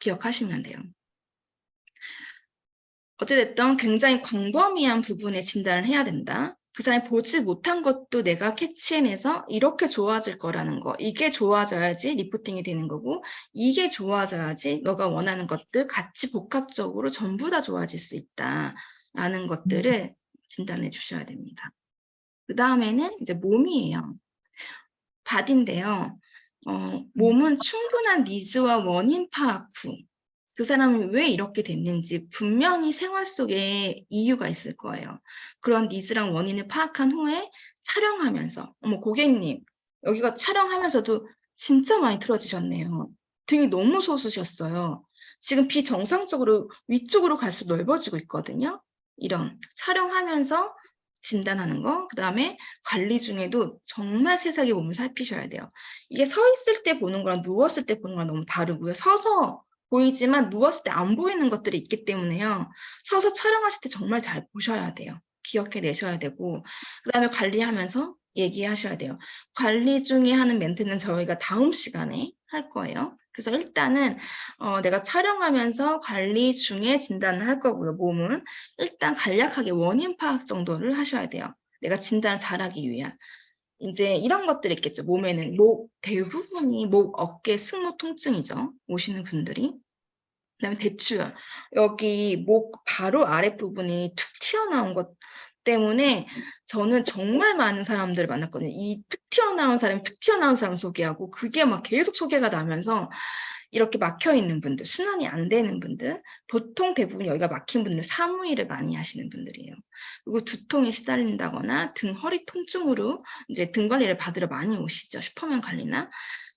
기억하시면 돼요. 어찌됐든 굉장히 광범위한 부분에 진단을 해야 된다. 그 사람이 보지 못한 것도 내가 캐치해내서 이렇게 좋아질 거라는 거. 이게 좋아져야지 리프팅이 되는 거고 이게 좋아져야지 너가 원하는 것들 같이 복합적으로 전부 다 좋아질 수 있다라는 것들을 진단해 주셔야 됩니다. 그 다음에는 이제 몸이에요. 바디인데요. 몸은 충분한 니즈와 원인 파악 후 그 사람은 왜 이렇게 됐는지 분명히 생활 속에 이유가 있을 거예요. 그런 니즈랑 원인을 파악한 후에 촬영하면서 어머 고객님 여기가 촬영하면서도 진짜 많이 틀어지셨네요. 등이 너무 솟으셨어요. 지금 비정상적으로 위쪽으로 갈수록 넓어지고 있거든요. 이런 촬영하면서 진단하는 거, 그 다음에 관리 중에도 정말 세세하게 몸을 살피셔야 돼요. 이게 서 있을 때 보는 거랑 누웠을 때 보는 거랑 너무 다르고요. 서서 보이지만 누웠을 때 안 보이는 것들이 있기 때문에요. 서서 촬영하실 때 정말 잘 보셔야 돼요. 기억해 내셔야 되고 그 다음에 관리하면서 얘기하셔야 돼요. 관리 중에 하는 멘트는 저희가 다음 시간에 할 거예요. 그래서 일단은 내가 촬영하면서 관리 중에 진단을 할 거고요. 몸은 일단 간략하게 원인 파악 정도를 하셔야 돼요. 내가 진단을 잘하기 위한. 이제 이런 것들이 있겠죠. 몸에는 대부분이 목, 어깨, 승모 통증이죠. 오시는 분들이. 그다음에 대추열. 여기 목 바로 아랫부분이 툭 튀어나온 것 때문에 저는 정말 많은 사람들을 만났거든요. 이 툭 튀어나온 사람 소개하고 그게 막 계속 소개가 나면서 이렇게 막혀 있는 분들, 순환이 안 되는 분들, 보통 대부분 여기가 막힌 분들 사무일을 많이 하시는 분들이에요. 그리고 두통에 시달린다거나 등, 허리 통증으로 이제 등 관리를 받으러 많이 오시죠. 슈퍼맨 관리나.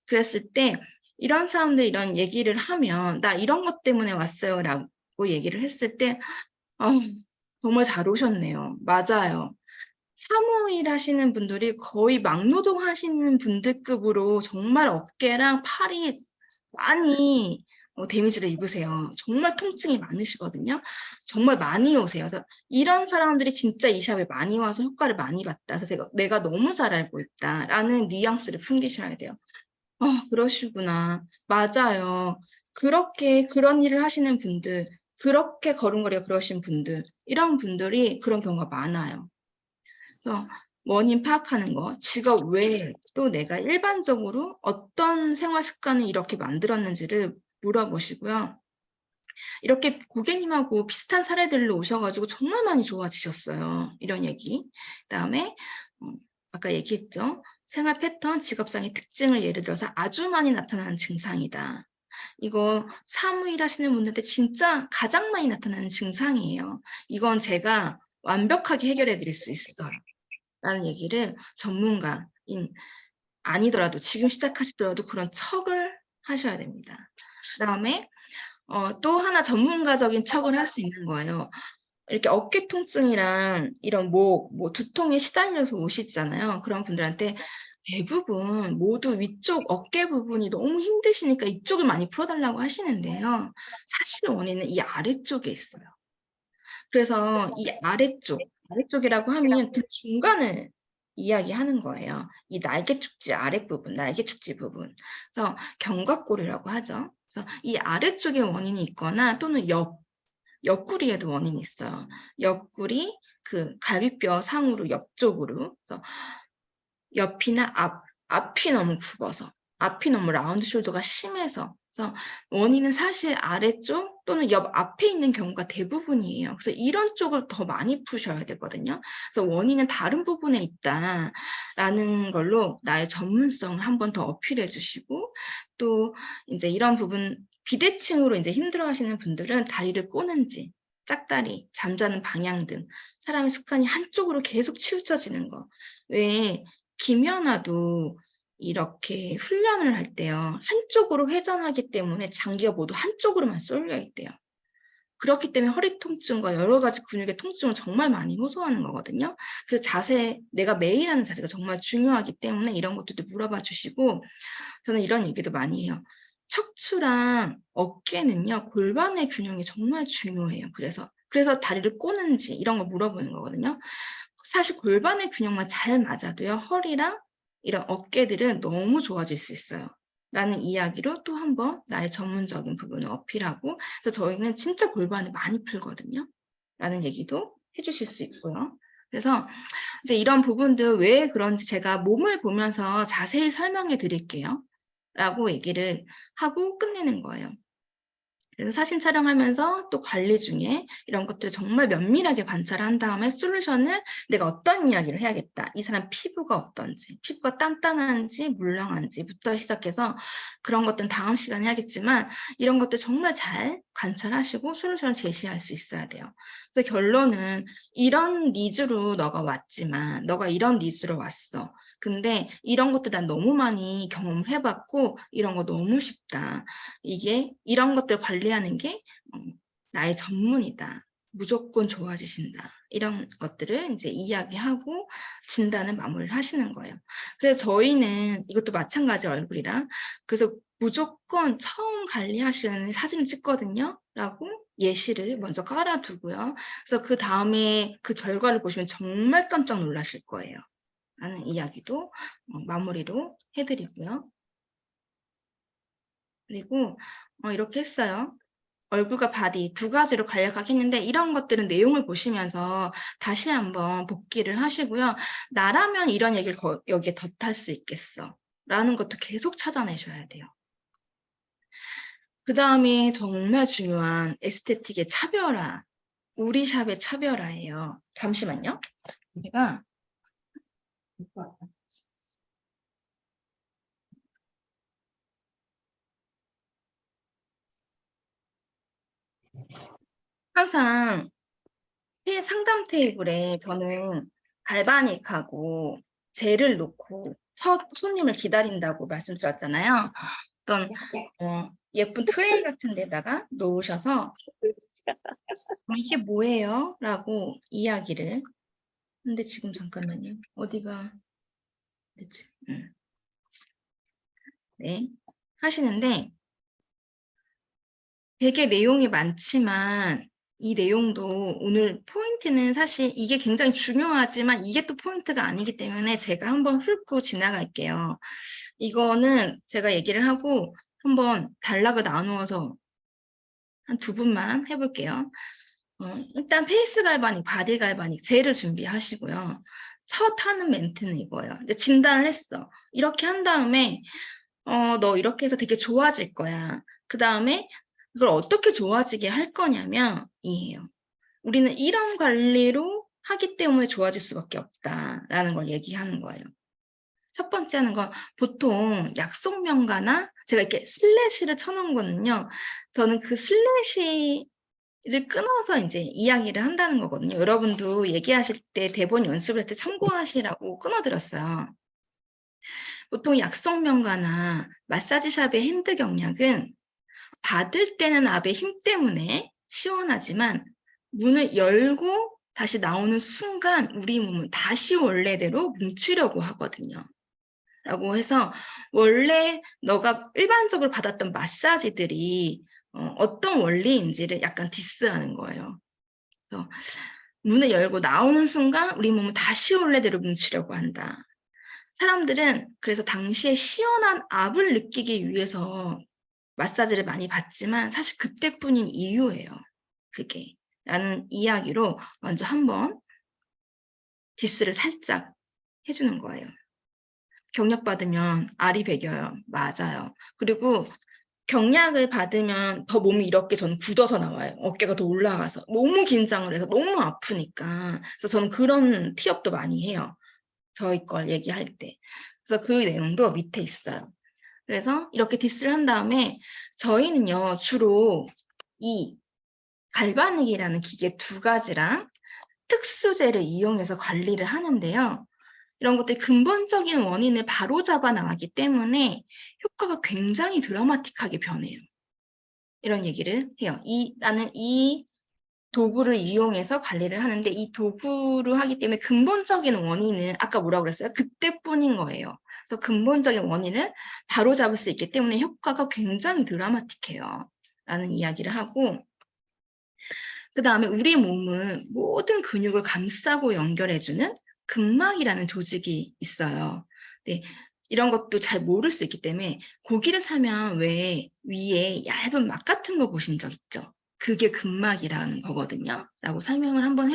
그랬을 때 이런 사람들 이런 얘기를 하면 나 이런 것 때문에 왔어요 라고 얘기를 했을 때 정말 잘 오셨네요. 맞아요. 사무일 하시는 분들이 거의 막노동 하시는 분들급으로 정말 어깨랑 팔이 많이 데미지를 입으세요. 정말 통증이 많으시거든요. 정말 많이 오세요. 그래서 이런 사람들이 진짜 이 샵에 많이 와서 효과를 많이 봤다. 그래서 내가 너무 잘 알고 있다라는 뉘앙스를 풍기셔야 돼요. 그러시구나. 맞아요. 그렇게 그런 일을 하시는 분들, 그렇게 걸음걸이가 그러신 분들, 이런 분들이 그런 경우가 많아요. 그래서 원인 파악하는 거, 직업 외에 또 내가 일반적으로 어떤 생활 습관을 이렇게 만들었는지를 물어보시고요. 이렇게 고객님하고 비슷한 사례들로 오셔가지고 정말 많이 좋아지셨어요. 이런 얘기. 그다음에 아까 얘기했죠. 생활 패턴, 직업상의 특징을 예를 들어서 아주 많이 나타나는 증상이다. 이거 사무일 하시는 분들한테 진짜 가장 많이 나타나는 증상이에요. 이건 제가 완벽하게 해결해 드릴 수 있어요. 라는 얘기를 전문가인 아니더라도 지금 시작하시더라도 그런 척을 하셔야 됩니다. 그다음에 또 하나 전문가적인 척을 할 수 있는 거예요. 이렇게 어깨 통증이랑 이런 두통에 시달려서 오시잖아요. 그런 분들한테 대부분 모두 위쪽 어깨 부분이 너무 힘드시니까 이쪽을 많이 풀어달라고 하시는데요. 사실 원인은 이 아래쪽에 있어요. 그래서 이 아래쪽이라고 하면 등 중간을 이야기하는 거예요. 이 날개 축지 아랫부분, 날개 축지 부분. 그래서 견갑골이라고 하죠. 그래서 이 아래쪽에 원인이 있거나 또는 옆구리에도 원인이 있어요. 옆구리 그 갈비뼈 상으로 옆쪽으로. 그래서 옆이나 앞이 너무 굽어서, 앞이 너무 라운드 숄더가 심해서. 그래서 원인은 사실 아래쪽 또는 옆 앞에 있는 경우가 대부분이에요. 그래서 이런 쪽을 더 많이 푸셔야 되거든요. 그래서 원인은 다른 부분에 있다라는 걸로 나의 전문성을 한 번 더 어필해 주시고, 또 이제 이런 부분 비대칭으로 이제 힘들어 하시는 분들은 다리를 꼬는지, 짝다리, 잠자는 방향 등 사람의 습관이 한쪽으로 계속 치우쳐지는 거. 왜 김연아도 이렇게 훈련을 할 때요. 한쪽으로 회전하기 때문에 장기가 모두 한쪽으로만 쏠려 있대요. 그렇기 때문에 허리 통증과 여러 가지 근육의 통증을 정말 많이 호소하는 거거든요. 그 자세, 내가 매일 하는 자세가 정말 중요하기 때문에 이런 것들도 물어봐 주시고, 저는 이런 얘기도 많이 해요. 척추랑 어깨는요, 골반의 균형이 정말 중요해요. 그래서 다리를 꼬는지 이런 거 물어보는 거거든요. 사실 골반의 균형만 잘 맞아도요, 허리랑 이런 어깨들은 너무 좋아질 수 있어요. 라는 이야기로 또 한 번 나의 전문적인 부분을 어필하고, 그래서 저희는 진짜 골반을 많이 풀거든요. 라는 얘기도 해주실 수 있고요. 그래서 이제 이런 부분들 왜 그런지 제가 몸을 보면서 자세히 설명해 드릴게요. 라고 얘기를 하고 끝내는 거예요. 그래서 사진 촬영하면서 또 관리 중에 이런 것들을 정말 면밀하게 관찰한 다음에 솔루션을 내가 어떤 이야기를 해야겠다. 이 사람 피부가 어떤지, 피부가 단단한지 물렁한지부터 시작해서 그런 것들은 다음 시간에 하겠지만 이런 것들 정말 잘 관찰하시고 솔루션을 제시할 수 있어야 돼요. 그래서 결론은 이런 니즈로 너가 왔지만 너가 이런 니즈로 왔어. 근데 이런 것도 난 너무 많이 경험을 해봤고 이런 거 너무 쉽다. 이런 것들 관리하는 게 나의 전문이다. 무조건 좋아지신다. 이런 것들을 이제 이야기하고 진단을 마무리를 하시는 거예요. 그래서 저희는 이것도 마찬가지 얼굴이랑 그래서 무조건 처음 관리하시는 사진을 찍거든요. 라고 예시를 먼저 깔아두고요. 그래서 그 다음에 그 결과를 보시면 정말 깜짝 놀라실 거예요. 라는 이야기도 마무리로 해드리고요. 그리고 이렇게 했어요. 얼굴과 바디 두 가지로 간략하게 했는데 이런 것들은 내용을 보시면서 다시 한번 복기를 하시고요. 나라면 이런 얘기를 여기에 덧할 수 있겠어 라는 것도 계속 찾아내셔야 돼요. 그 다음에 정말 중요한 에스테틱의 차별화, 우리 샵의 차별화예요. 잠시만요. 제가 항상 상담 테이블에 저는 갈바닉하고 젤을 놓고 첫 손님을 기다린다고 말씀드렸잖아요. 어떤 예쁜 트레이 같은 데다가 놓으셔서 이게 뭐예요? 라고 이야기를. 근데 지금 잠깐만요. 어디가 됐지? 네. 하시는데 되게 내용이 많지만 이 내용도 오늘 포인트는 사실 이게 굉장히 중요하지만 이게 또 포인트가 아니기 때문에 제가 한번 훑고 지나갈게요. 이거는 제가 얘기를 하고 한번 단락을 나누어서 한 2분만 해볼게요. 일단 페이스 갈바닉, 바디 갈바닉 젤을 준비하시고요. 첫 하는 멘트는 이거예요. 이제 진단을 했어. 이렇게 한 다음에 너 이렇게 해서 되게 좋아질 거야. 그 다음에 그걸 어떻게 좋아지게 할 거냐면 이에요. 우리는 이런 관리로 하기 때문에 좋아질 수밖에 없다라는 걸 얘기하는 거예요. 첫 번째 하는 건 보통 약속 명가나 제가 이렇게 슬래시를 쳐놓은 거는요. 저는 그 슬래시를 끊어서 이제 이야기를 한다는 거거든요. 여러분도 얘기하실 때 대본 연습을 할 때 참고하시라고 끊어드렸어요. 보통 약속 명가나 마사지샵의 핸드 경략은 받을 때는 압의 힘 때문에 시원하지만 문을 열고 다시 나오는 순간 우리 몸은 다시 원래대로 뭉치려고 하거든요. 라고 해서 원래 너가 일반적으로 받았던 마사지들이 어떤 원리인지를 약간 디스하는 거예요. 그래서 문을 열고 나오는 순간 우리 몸은 다시 원래대로 뭉치려고 한다. 사람들은 그래서 당시에 시원한 압을 느끼기 위해서 마사지를 많이 받지만 사실 그때뿐인 이유예요. 그게. 라는 이야기로 먼저 한번 디스를 살짝 해주는 거예요. 경력받으면 알이 배겨요. 맞아요. 그리고 경약을 받으면 더 몸이 이렇게 저는 굳어서 나와요. 어깨가 더 올라가서. 너무 긴장을 해서 너무 아프니까. 그래서 저는 그런 티업도 많이 해요. 저희 걸 얘기할 때. 그래서 그 내용도 밑에 있어요. 그래서 이렇게 디스를 한 다음에 저희는요, 주로 이 갈바닉이라는 기계 2가지랑 특수제를 이용해서 관리를 하는데요. 이런 것들이 근본적인 원인을 바로잡아 나가기 때문에 효과가 굉장히 드라마틱하게 변해요. 이런 얘기를 해요. 나는 이 도구를 이용해서 관리를 하는데 이 도구로 하기 때문에 근본적인 원인은 아까 뭐라고 그랬어요? 그때뿐인 거예요. 그래서 근본적인 원인을 바로잡을 수 있기 때문에 효과가 굉장히 드라마틱해요. 라는 이야기를 하고 그 다음에 우리 몸은 모든 근육을 감싸고 연결해주는 근막이라는 조직이 있어요. 네, 이런 것도 잘 모를 수 있기 때문에 고기를 사면 왜 위에 얇은 막 같은 거 보신 적 있죠? 그게 근막이라는 거거든요. 라고 설명을 한번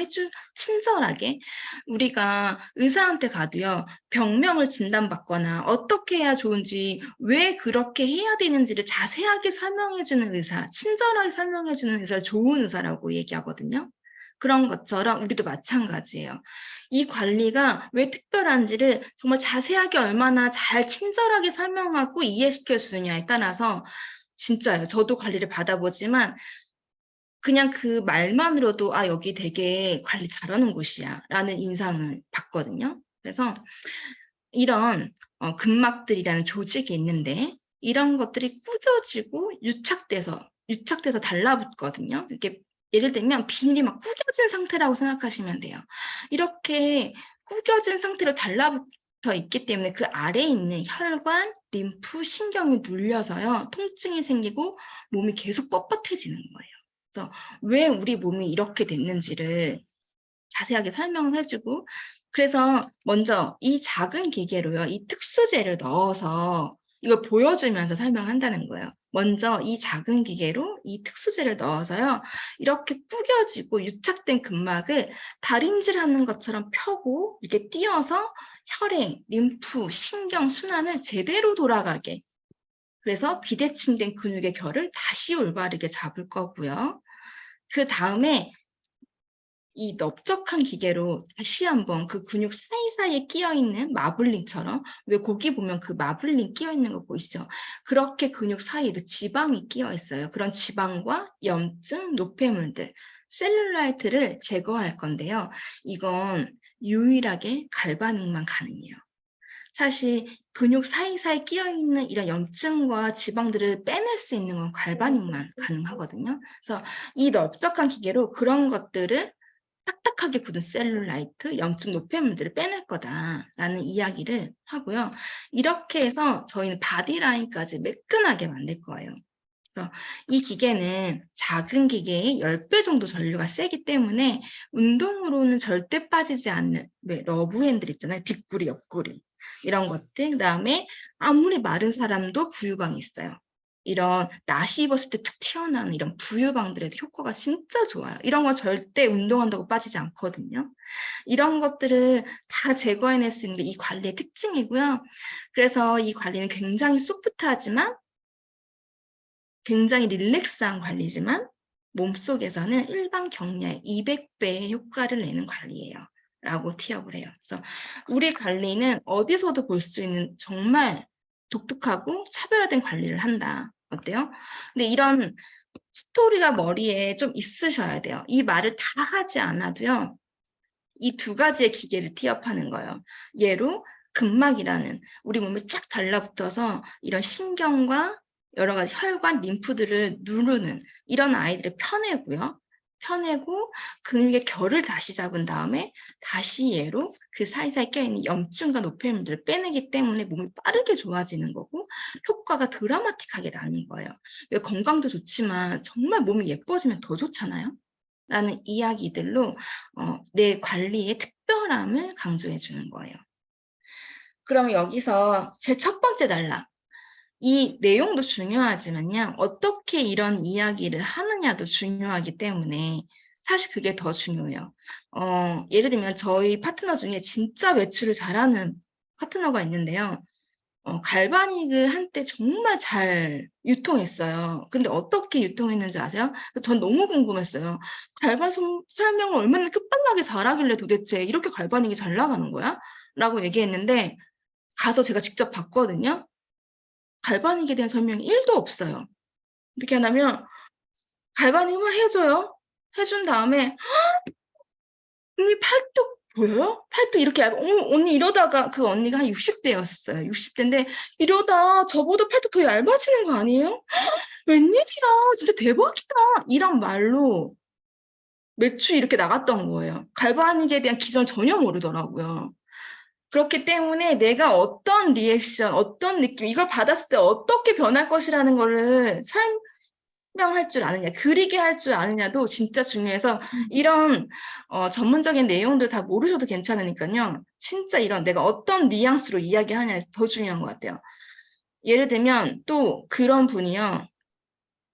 친절하게. 우리가 의사한테 가도요, 병명을 진단받거나 어떻게 해야 좋은지, 왜 그렇게 해야 되는지를 자세하게 설명해주는 의사, 친절하게 설명해주는 의사를 좋은 의사라고 얘기하거든요. 그런 것처럼 우리도 마찬가지예요. 이 관리가 왜 특별한지를 정말 자세하게 얼마나 잘 친절하게 설명하고 이해시켜 주느냐에 따라서 진짜요. 저도 관리를 받아보지만 그냥 그 말만으로도 아 여기 되게 관리 잘하는 곳이야 라는 인상을 받거든요. 그래서 이런 근막들이라는 조직이 있는데 이런 것들이 구겨지고 유착돼서 달라붙거든요. 이렇게 예를 들면 비닐이 막 구겨진 상태라고 생각하시면 돼요. 이렇게 구겨진 상태로 달라붙어 있기 때문에 그 아래에 있는 혈관, 림프, 신경이 눌려서요. 통증이 생기고 몸이 계속 뻣뻣해지는 거예요. 그래서 왜 우리 몸이 이렇게 됐는지를 자세하게 설명을 해주고 그래서 먼저 이 작은 기계로요. 이 특수제를 넣어서 이걸 보여주면서 설명한다는 거예요. 먼저 이 작은 기계로 이 특수제를 넣어서요. 이렇게 구겨지고 유착된 근막을 다림질하는 것처럼 펴고 이렇게 띄어서 혈액, 림프, 신경, 순환을 제대로 돌아가게. 그래서 비대칭된 근육의 결을 다시 올바르게 잡을 거고요. 그 다음에 이 넓적한 기계로 다시 한번 그 근육 사이사이에 끼어있는 마블링처럼, 왜 거기 보면 그 마블링 끼어있는 거 보이시죠? 그렇게 근육 사이에도 지방이 끼어있어요. 그런 지방과 염증, 노폐물들, 셀룰라이트를 제거할 건데요. 이건 유일하게 갈바닉만 가능해요. 사실 근육 사이사이 끼어있는 이런 염증과 지방들을 빼낼 수 있는 건 갈바닉만 가능하거든요. 그래서 이 넓적한 기계로 그런 것들을 딱딱하게 굳은 셀룰라이트, 염증 노폐물들을 빼낼 거다라는 이야기를 하고요. 이렇게 해서 저희는 바디라인까지 매끈하게 만들 거예요. 그래서 이 기계는 작은 기계의 10배 정도 전류가 세기 때문에 운동으로는 절대 빠지지 않는, 왜 러브핸들 있잖아요. 뒷구리, 옆구리 이런 것들. 그다음에 아무리 마른 사람도 부유방이 있어요. 이런 나시 입었을 때 툭 튀어나오는 이런 부유방들에도 효과가 진짜 좋아요. 이런 거 절대 운동한다고 빠지지 않거든요. 이런 것들을 다 제거해낼 수 있는 게 이 관리의 특징이고요. 그래서 이 관리는 굉장히 소프트하지만 굉장히 릴렉스한 관리지만 몸속에서는 일반 격려의 200배의 효과를 내는 관리예요. 라고 티업을 해요. 그래서 우리 관리는 어디서도 볼 수 있는 정말 독특하고 차별화된 관리를 한다. 어때요? 근데 이런 스토리가 머리에 좀 있으셔야 돼요. 이 말을 다 하지 않아도요. 이 두 가지의 기계를 티업하는 거예요. 예로 근막이라는 우리 몸에 쫙 달라붙어서 이런 신경과 여러 가지 혈관, 림프들을 누르는 이런 아이들을 펴내고요. 펴내고 근육의 결을 다시 잡은 다음에 다시 얘로 그 사이사이 껴있는 염증과 노폐물들을 빼내기 때문에 몸이 빠르게 좋아지는 거고 효과가 드라마틱하게 나는 거예요. 왜 건강도 좋지만 정말 몸이 예뻐지면 더 좋잖아요. 라는 이야기들로 내 관리의 특별함을 강조해 주는 거예요. 그럼 여기서 제 첫 번째 단락. 이 내용도 중요하지만요. 어떻게 이런 이야기를 하느냐도 중요하기 때문에 사실 그게 더 중요해요. 예를 들면 저희 파트너 중에 진짜 외출을 잘하는 파트너가 있는데요. 갈바닉을 한때 정말 잘 유통했어요. 근데 어떻게 유통했는지 아세요? 전 너무 궁금했어요. 갈바닉 설명을 얼마나 끝판나게 잘하길래 도대체 이렇게 갈바닉이 잘 나가는 거야? 라고 얘기했는데 가서 제가 직접 봤거든요. 갈바닉에 대한 설명이 1도 없어요. 어떻게 하냐면 갈바닉만 해줘요. 해준 다음에 언니 팔뚝 보여요? 팔뚝 이렇게 언니 이러다가 그 언니가 한 60대였어요. 60대인데 이러다 저보다 팔뚝 더 얇아지는 거 아니에요? 웬일이야 진짜 대박이다 이런 말로 매출이 이렇게 나갔던 거예요. 갈바닉에 대한 기준을 전혀 모르더라고요. 그렇기 때문에 내가 어떤 리액션, 어떤 느낌, 이걸 받았을 때 어떻게 변할 것이라는 거를 설명할 줄 아느냐, 그리게 할 줄 아느냐도 진짜 중요해서 이런 전문적인 내용들 다 모르셔도 괜찮으니까요. 진짜 이런 내가 어떤 뉘앙스로 이야기하냐에 더 중요한 것 같아요. 예를 들면 또 그런 분이요.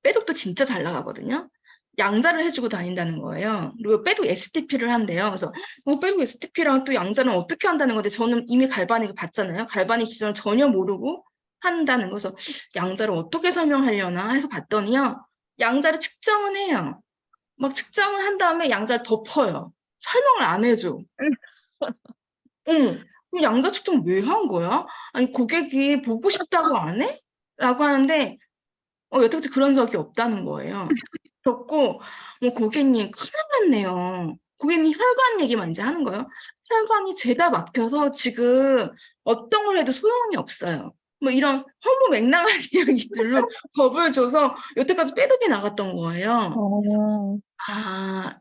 빼독도 진짜 잘 나가거든요. 양자를 해주고 다닌다는 거예요. 그리고 빼독 STP를 한대요. 그래서 빼독 STP랑 또 양자는 어떻게 한다는 건데 저는 이미 갈바닉을 봤잖아요. 갈바닉 기준을 전혀 모르고 한다는 거. 그래서 양자를 어떻게 설명하려나 해서 봤더니요. 양자를 측정은 해요. 막 측정을 한 다음에 양자를 덮어요. 설명을 안 해줘. 응. 그럼 양자 측정 왜 한 거야? 아니 고객이 보고 싶다고 안 해? 라고 하는데 여태까지 그런 적이 없다는 거예요. 그렇고 고객님 큰일 났네요. 고객님 혈관 얘기만 이제 하는 거예요. 혈관이 죄다 막혀서 지금 어떤 걸 해도 소용이 없어요. 뭐 이런 허무맹랑한 이야기들로 겁을 줘서 여태까지 빼독이 나갔던 거예요. 아,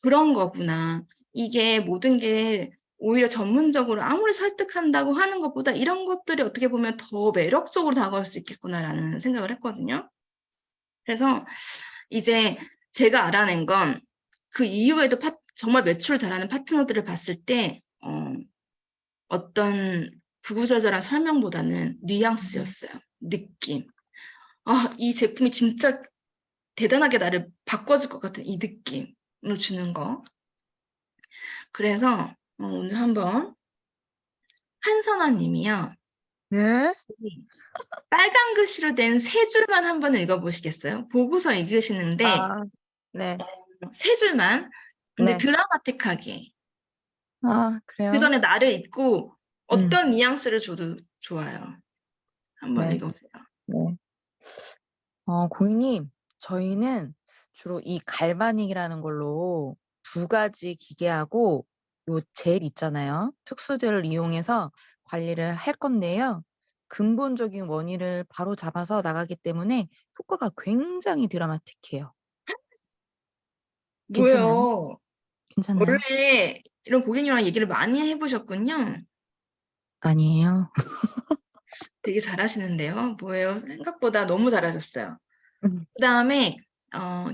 그런 거구나. 이게 모든 게 오히려 전문적으로 아무리 설득한다고 하는 것보다 이런 것들이 어떻게 보면 더 매력적으로 다가올 수 있겠구나라는 생각을 했거든요. 그래서 이제 제가 알아낸 건 그 이후에도 정말 매출을 잘하는 파트너들을 봤을 때 어떤 구구절절한 설명보다는 뉘앙스였어요. 느낌. 이 제품이 진짜 대단하게 나를 바꿔줄 것 같은 이 느낌을 주는 거. 그래서 오늘 한번 한선아 님이요. 네? 빨간 글씨로 된 세 줄만 한번 읽어보시겠어요? 보고서 읽으시는데 아, 네. 세 줄만. 근데 네. 드라마틱하게. 아, 그 그래요? 전에 나를 읽고 어떤 뉘앙스를 줘도 좋아요. 한번 네. 읽어보세요. 네. 고객님, 저희는 주로 이 갈바닉이라는 걸로 2가지 기계하고 요 젤 있잖아요. 특수젤을 이용해서 관리를 할 건데요. 근본적인 원인을 바로 잡아서 나가기 때문에 효과가 굉장히 드라마틱해요. 괜찮아요? 뭐예요? 괜찮아요? 원래 이런 고객님이랑 얘기를 많이 해보셨군요. 아니에요. 되게 잘하시는데요. 뭐예요? 생각보다 너무 잘하셨어요. 음. 그 다음에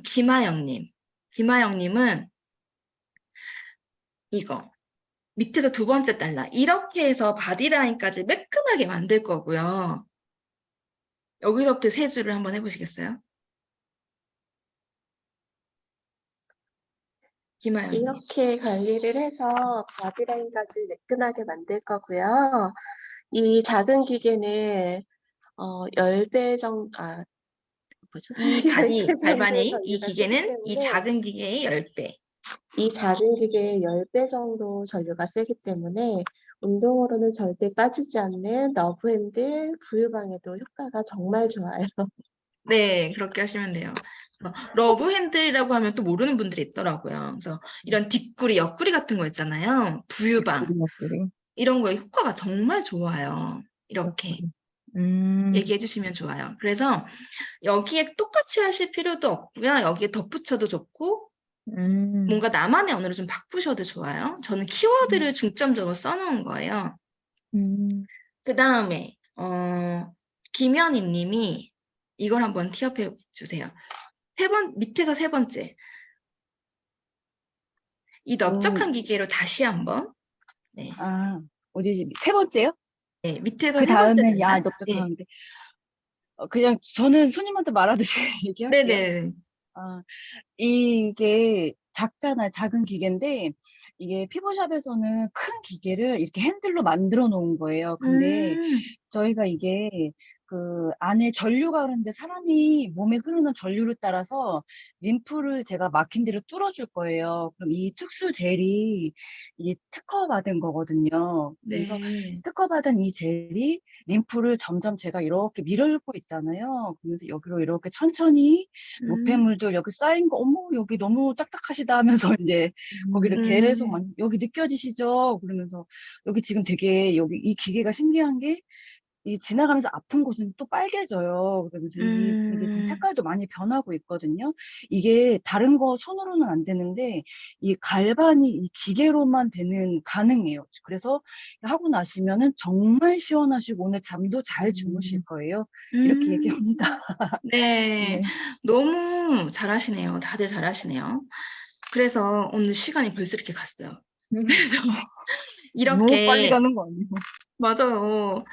김하영님. 김하영님은 이거 밑에서 두 번째 달라. 이렇게 해서 바디라인까지 매끈하게 만들 거고요. 여기서부터 세 줄을 한번 해보시겠어요? 김하영님. 이렇게 관리를 해서 바디라인까지 매끈하게 만들 거고요. 이 작은 기계는 10배 정도, 뭐죠? 이 10배 정도 갈바닉, 이 전류가 세기 기계는 이 때문에 작은 기계의 10배. 이 작은 기계의 10배 정도 전류가 세기 때문에 운동으로는 절대 빠지지 않는 러브핸들 부유방에도 효과가 정말 좋아요. 네, 그렇게 하시면 돼요. 러브 핸들이라고 하면 또 모르는 분들이 있더라고요. 그래서 이런 뒷구리, 옆구리 같은 거 있잖아요. 부유방. 옆구리. 이런 거에 효과가 정말 좋아요. 이렇게 얘기해 주시면 좋아요. 그래서 여기에 똑같이 하실 필요도 없고요. 여기에 덧붙여도 좋고 뭔가 나만의 언어를 좀 바꾸셔도 좋아요. 저는 키워드를 중점적으로 써놓은 거예요. 그 다음에 김현희 님이 이걸 한번 티업해 주세요. 밑에서 세 번째. 이 넓적한 기계로 다시 한번. 네. 어디지? 세 번째요? 네, 밑에서 그 세 번째 다음에, 달라. 네. 넓적한데. 그냥 저는 손님한테 말하듯이 얘기할게요. 네네. 이게 작잖아요. 작은 기계인데, 이게 피부샵에서는 큰 기계를 이렇게 핸들로 만들어 놓은 거예요. 근데 저희가 이게 그 안에 전류가 흐르는데 사람이 몸에 흐르는 전류를 따라서 림프를 제가 막힌 데를 뚫어줄 거예요. 그럼 이 특수 젤이 이게 특허받은 거거든요. 그래서 네. 특허받은 이 젤이 림프를 점점 제가 이렇게 밀어주고 있잖아요. 그러면서 여기로 이렇게 천천히 노폐물들 여기 쌓인 거, 어머, 여기 너무 딱딱하시다 하면서 이제 거기를 계속 여기 느껴지시죠? 그러면서 여기 지금 되게 여기 이 기계가 신기한 게 이 지나가면서 아픈 곳은 또 빨개져요. 그러면서 이게 지금 색깔도 많이 변하고 있거든요. 이게 다른 거 손으로는 안 되는데 이 갈반이 이 기계로만 가능해요. 그래서 하고 나시면은 정말 시원하시고 오늘 잠도 잘 주무실 거예요. 이렇게 얘기합니다. 네. 네. 너무 잘하시네요. 다들 잘하시네요. 그래서 오늘 시간이 벌써 이렇게 갔어요. 그래서 너무 빨리 이렇게 가는 거 아니에요? 맞아요.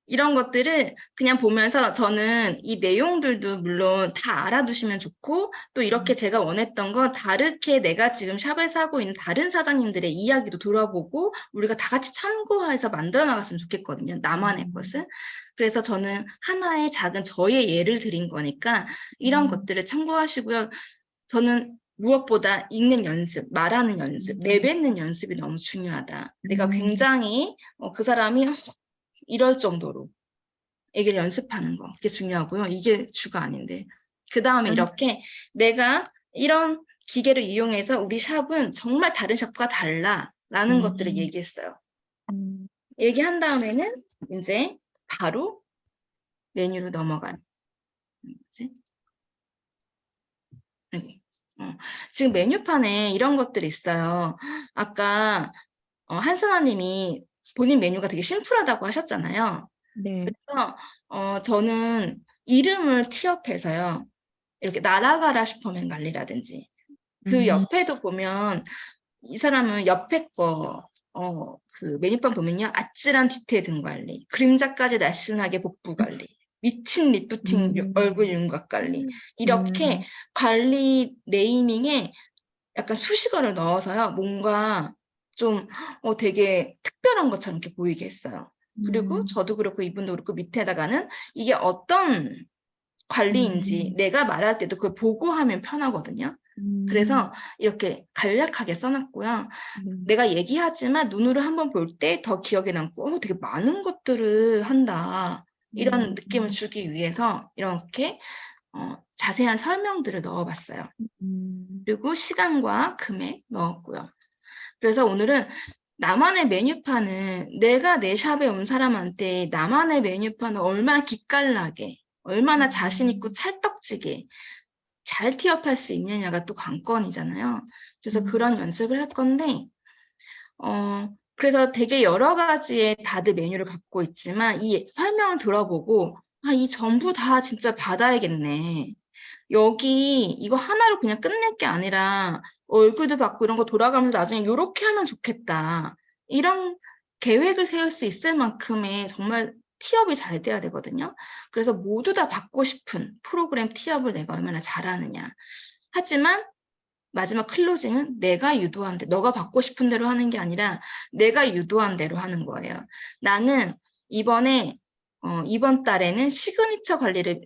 이런 것들을 그냥 보면서 저는 이 내용들도 물론 다 알아두시면 좋고 또 이렇게 제가 원했던 건 다르게 내가 지금 샵에서 하고 있는 다른 사장님들의 이야기도 들어보고 우리가 다 같이 참고해서 만들어 나갔으면 좋겠거든요. 나만의 것을. 그래서 저는 하나의 작은 저의 예를 드린 거니까 이런 것들을 참고하시고요. 저는 무엇보다 읽는 연습, 말하는 연습, 내뱉는 연습이 너무 중요하다. 내가 굉장히 그 사람이 이럴 정도로 얘기를 연습하는 거. 그게 중요하고요. 이게 주가 아닌데. 그 다음에 이렇게 내가 이런 기계를 이용해서 우리 샵은 정말 다른 샵과 달라 라는 것들을 얘기했어요. 얘기한 다음에는 이제 바로 메뉴로 넘어가요. 지금 메뉴판에 이런 것들이 있어요. 아까 한순아님이 본인 메뉴가 되게 심플하다고 하셨잖아요. 네. 그래서 저는 이름을 티업해서요. 이렇게 날아가라 슈퍼맨 관리라든지 그 옆에도 보면 이 사람은 옆에 거 그 메뉴판 보면요. 아찔한 뒤태 등 관리, 그림자까지 날씬하게 복부 관리, 미친 리프팅 얼굴 윤곽 관리, 이렇게 관리 네이밍에 약간 수식어를 넣어서요. 뭔가 좀 되게 특별한 것처럼 이렇게 보이게 했어요. 그리고 저도 그렇고 이분도 그렇고 밑에다가는 이게 어떤 관리인지 내가 말할 때도 그걸 보고 하면 편하거든요. 그래서 이렇게 간략하게 써놨고요. 내가 얘기하지만 눈으로 한번 볼 때 더 기억에 남고 되게 많은 것들을 한다. 이런 느낌을 주기 위해서 이렇게 자세한 설명들을 넣어봤어요. 그리고 시간과 금액 넣었고요. 그래서 오늘은 나만의 메뉴판은 내가 내 샵에 온 사람한테 나만의 메뉴판을 얼마나 기깔나게, 얼마나 자신 있고 찰떡지게 잘 티업할 수 있느냐가 또 관건이잖아요. 그래서 그런 연습을 할 건데, 그래서 되게 여러 가지의 다들 메뉴를 갖고 있지만 이 설명을 들어보고 이 전부 다 진짜 받아야겠네. 여기 이거 하나로 그냥 끝낼 게 아니라 얼굴도 받고 이런 거 돌아가면서 나중에 이렇게 하면 좋겠다. 이런 계획을 세울 수 있을 만큼의 정말 티업이 잘 돼야 되거든요. 그래서 모두 다 받고 싶은 프로그램 티업을 내가 얼마나 잘하느냐. 하지만 마지막 클로징은 내가 유도한 대로, 너가 받고 싶은 대로 하는 게 아니라 내가 유도한 대로 하는 거예요. 나는 이번 달에는 시그니처 관리를,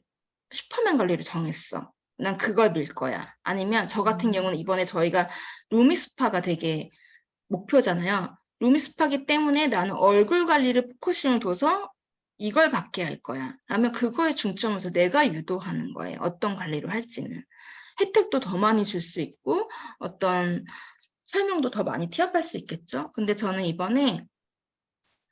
슈퍼맨 관리를 정했어. 난 그걸 밀 거야. 아니면 저 같은 경우는 이번에 저희가 루미스파가 되게 목표잖아요. 루미스파기 때문에 나는 얼굴 관리를 포커싱을 둬서 이걸 받게 할 거야. 라면 그거에 중점을 둬서 내가 유도하는 거예요. 어떤 관리를 할지는. 혜택도 더 많이 줄 수 있고 어떤 설명도 더 많이 티업할 수 있겠죠. 근데 저는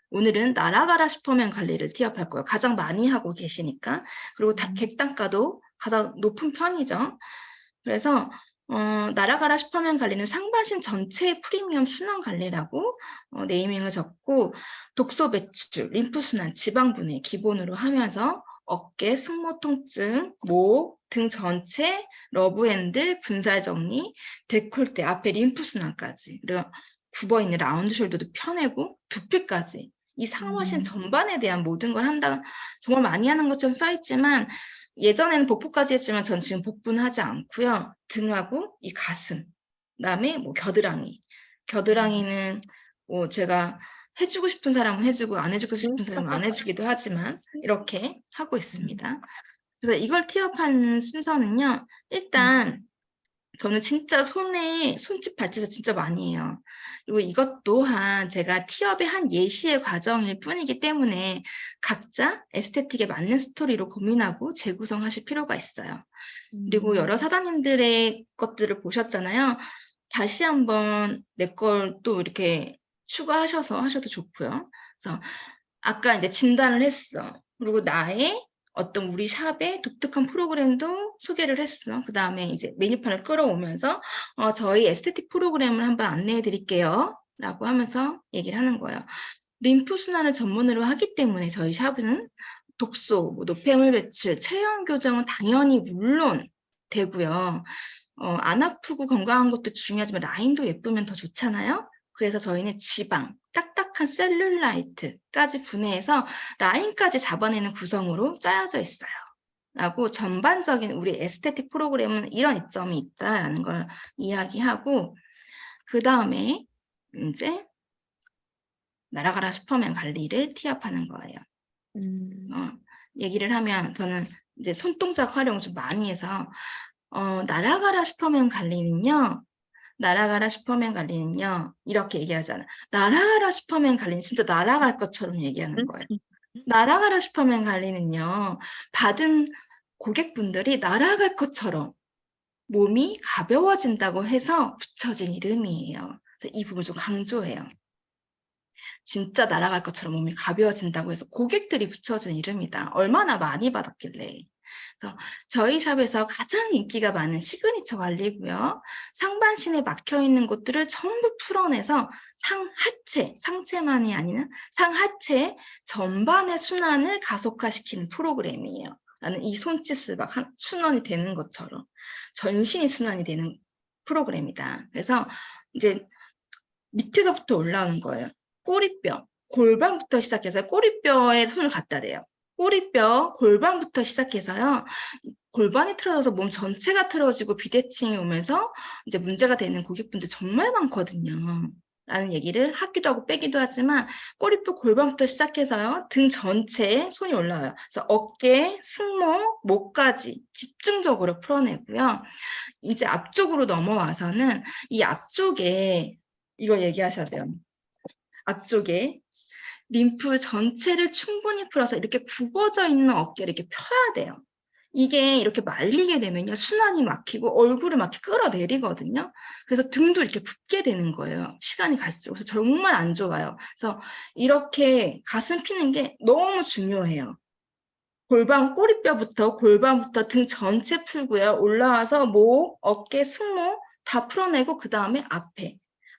오늘은 날아가라 슈퍼맨 관리를 티업할 거예요. 가장 많이 하고 계시니까. 그리고 객단가도 가장 높은 편이죠. 그래서 날아가라 슈퍼맨 관리는 상반신 전체의 프리미엄 순환 관리라고 네이밍을 적고 독소 배출, 림프 순환, 지방 분해 기본으로 하면서 어깨, 승모 통증, 목, 등 전체, 러브핸들, 군살 정리, 데콜테, 앞에 림프 순환까지, 그리고 굽어있는 라운드 숄더도 펴내고 두피까지 이 상하신 전반에 대한 모든 걸 한다. 정말 많이 하는 것처럼 써있지만 예전에는 복부까지 했지만 전 지금 복부는 하지 않고요. 등하고 이 가슴, 그다음에 뭐 겨드랑이는 뭐 제가 해주고 싶은 사람은 해주고 안 해주고 싶은 사람은 안 해주기도 하지만 이렇게 하고 있습니다. 그래서 이걸 티업하는 순서는요. 일단 저는 진짜 손짓 발짓을 진짜 많이 해요. 그리고 이것 또한 제가 티업의 한 예시의 과정일 뿐이기 때문에 각자 에스테틱에 맞는 스토리로 고민하고 재구성하실 필요가 있어요. 그리고 여러 사장님들의 것들을 보셨잖아요. 다시 한번 내 걸 또 이렇게 추가하셔서 하셔도 좋고요. 그래서 아까 이제 진단을 했어. 그리고 나의 어떤 우리 샵의 독특한 프로그램도 소개를 했어. 그 다음에 이제 메뉴판을 끌어오면서 저희 에스테틱 프로그램을 한번 안내해 드릴게요. 라고 하면서 얘기를 하는 거예요. 림프 순환을 전문으로 하기 때문에 저희 샵은 독소, 뭐 노폐물 배출, 체형 교정은 당연히 물론 되고요. 안 아프고 건강한 것도 중요하지만 라인도 예쁘면 더 좋잖아요. 그래서 저희는 지방, 딱딱한 셀룰라이트까지 분해해서 라인까지 잡아내는 구성으로 짜여져 있어요. 라고 전반적인 우리 에스테틱 프로그램은 이런 이점이 있다라는 걸 이야기하고 그 다음에 이제 날아가라 슈퍼맨 관리를 티업하는 거예요. 얘기를 하면 저는 이제 손동작 활용을 좀 많이 해서 날아가라 슈퍼맨 관리는요. 날아가라 슈퍼맨 관리는요. 이렇게 얘기하잖아. 날아가라 슈퍼맨 관리는 진짜 날아갈 것처럼 얘기하는 거예요. 날아가라 슈퍼맨 관리는요. 받은 고객분들이 날아갈 것처럼 몸이 가벼워진다고 해서 붙여진 이름이에요. 그래서 이 부분을 좀 강조해요. 진짜 날아갈 것처럼 몸이 가벼워진다고 해서 고객들이 붙여준 이름이다. 얼마나 많이 받았길래. 그래서 저희 샵에서 가장 인기가 많은 시그니처 관리고요. 상반신에 막혀있는 곳들을 전부 풀어내서 상체만이 아니라 상하체 전반의 순환을 가속화시키는 프로그램이에요. 나는 이 손짓을 막 순환이 되는 것처럼 전신이 순환이 되는 프로그램이다. 그래서 이제 밑에서부터 올라오는 거예요. 꼬리뼈, 골반부터 시작해서 꼬리뼈에 손을 갖다 대요. 꼬리뼈, 골반부터 시작해서요. 골반이 틀어져서 몸 전체가 틀어지고 비대칭이 오면서 이제 문제가 되는 고객분들 정말 많거든요. 라는 얘기를 하기도 하고 빼기도 하지만 꼬리뼈 골반부터 시작해서요. 등 전체에 손이 올라와요. 그래서 어깨, 승모, 목까지 집중적으로 풀어내고요. 이제 앞쪽으로 넘어와서는 이 앞쪽에 이걸 얘기하셔야 돼요. 앞쪽에 림프 전체를 충분히 풀어서 이렇게 굽어져 있는 어깨를 이렇게 펴야 돼요. 이게 이렇게 말리게 되면요. 순환이 막히고 얼굴을 막 끌어내리거든요. 그래서 등도 이렇게 붓게 되는 거예요. 시간이 갈수록. 그래서 정말 안 좋아요. 그래서 이렇게 가슴 피는 게 너무 중요해요. 골반부터 등 전체 풀고요. 올라와서 목, 어깨, 승모 다 풀어내고 그 다음에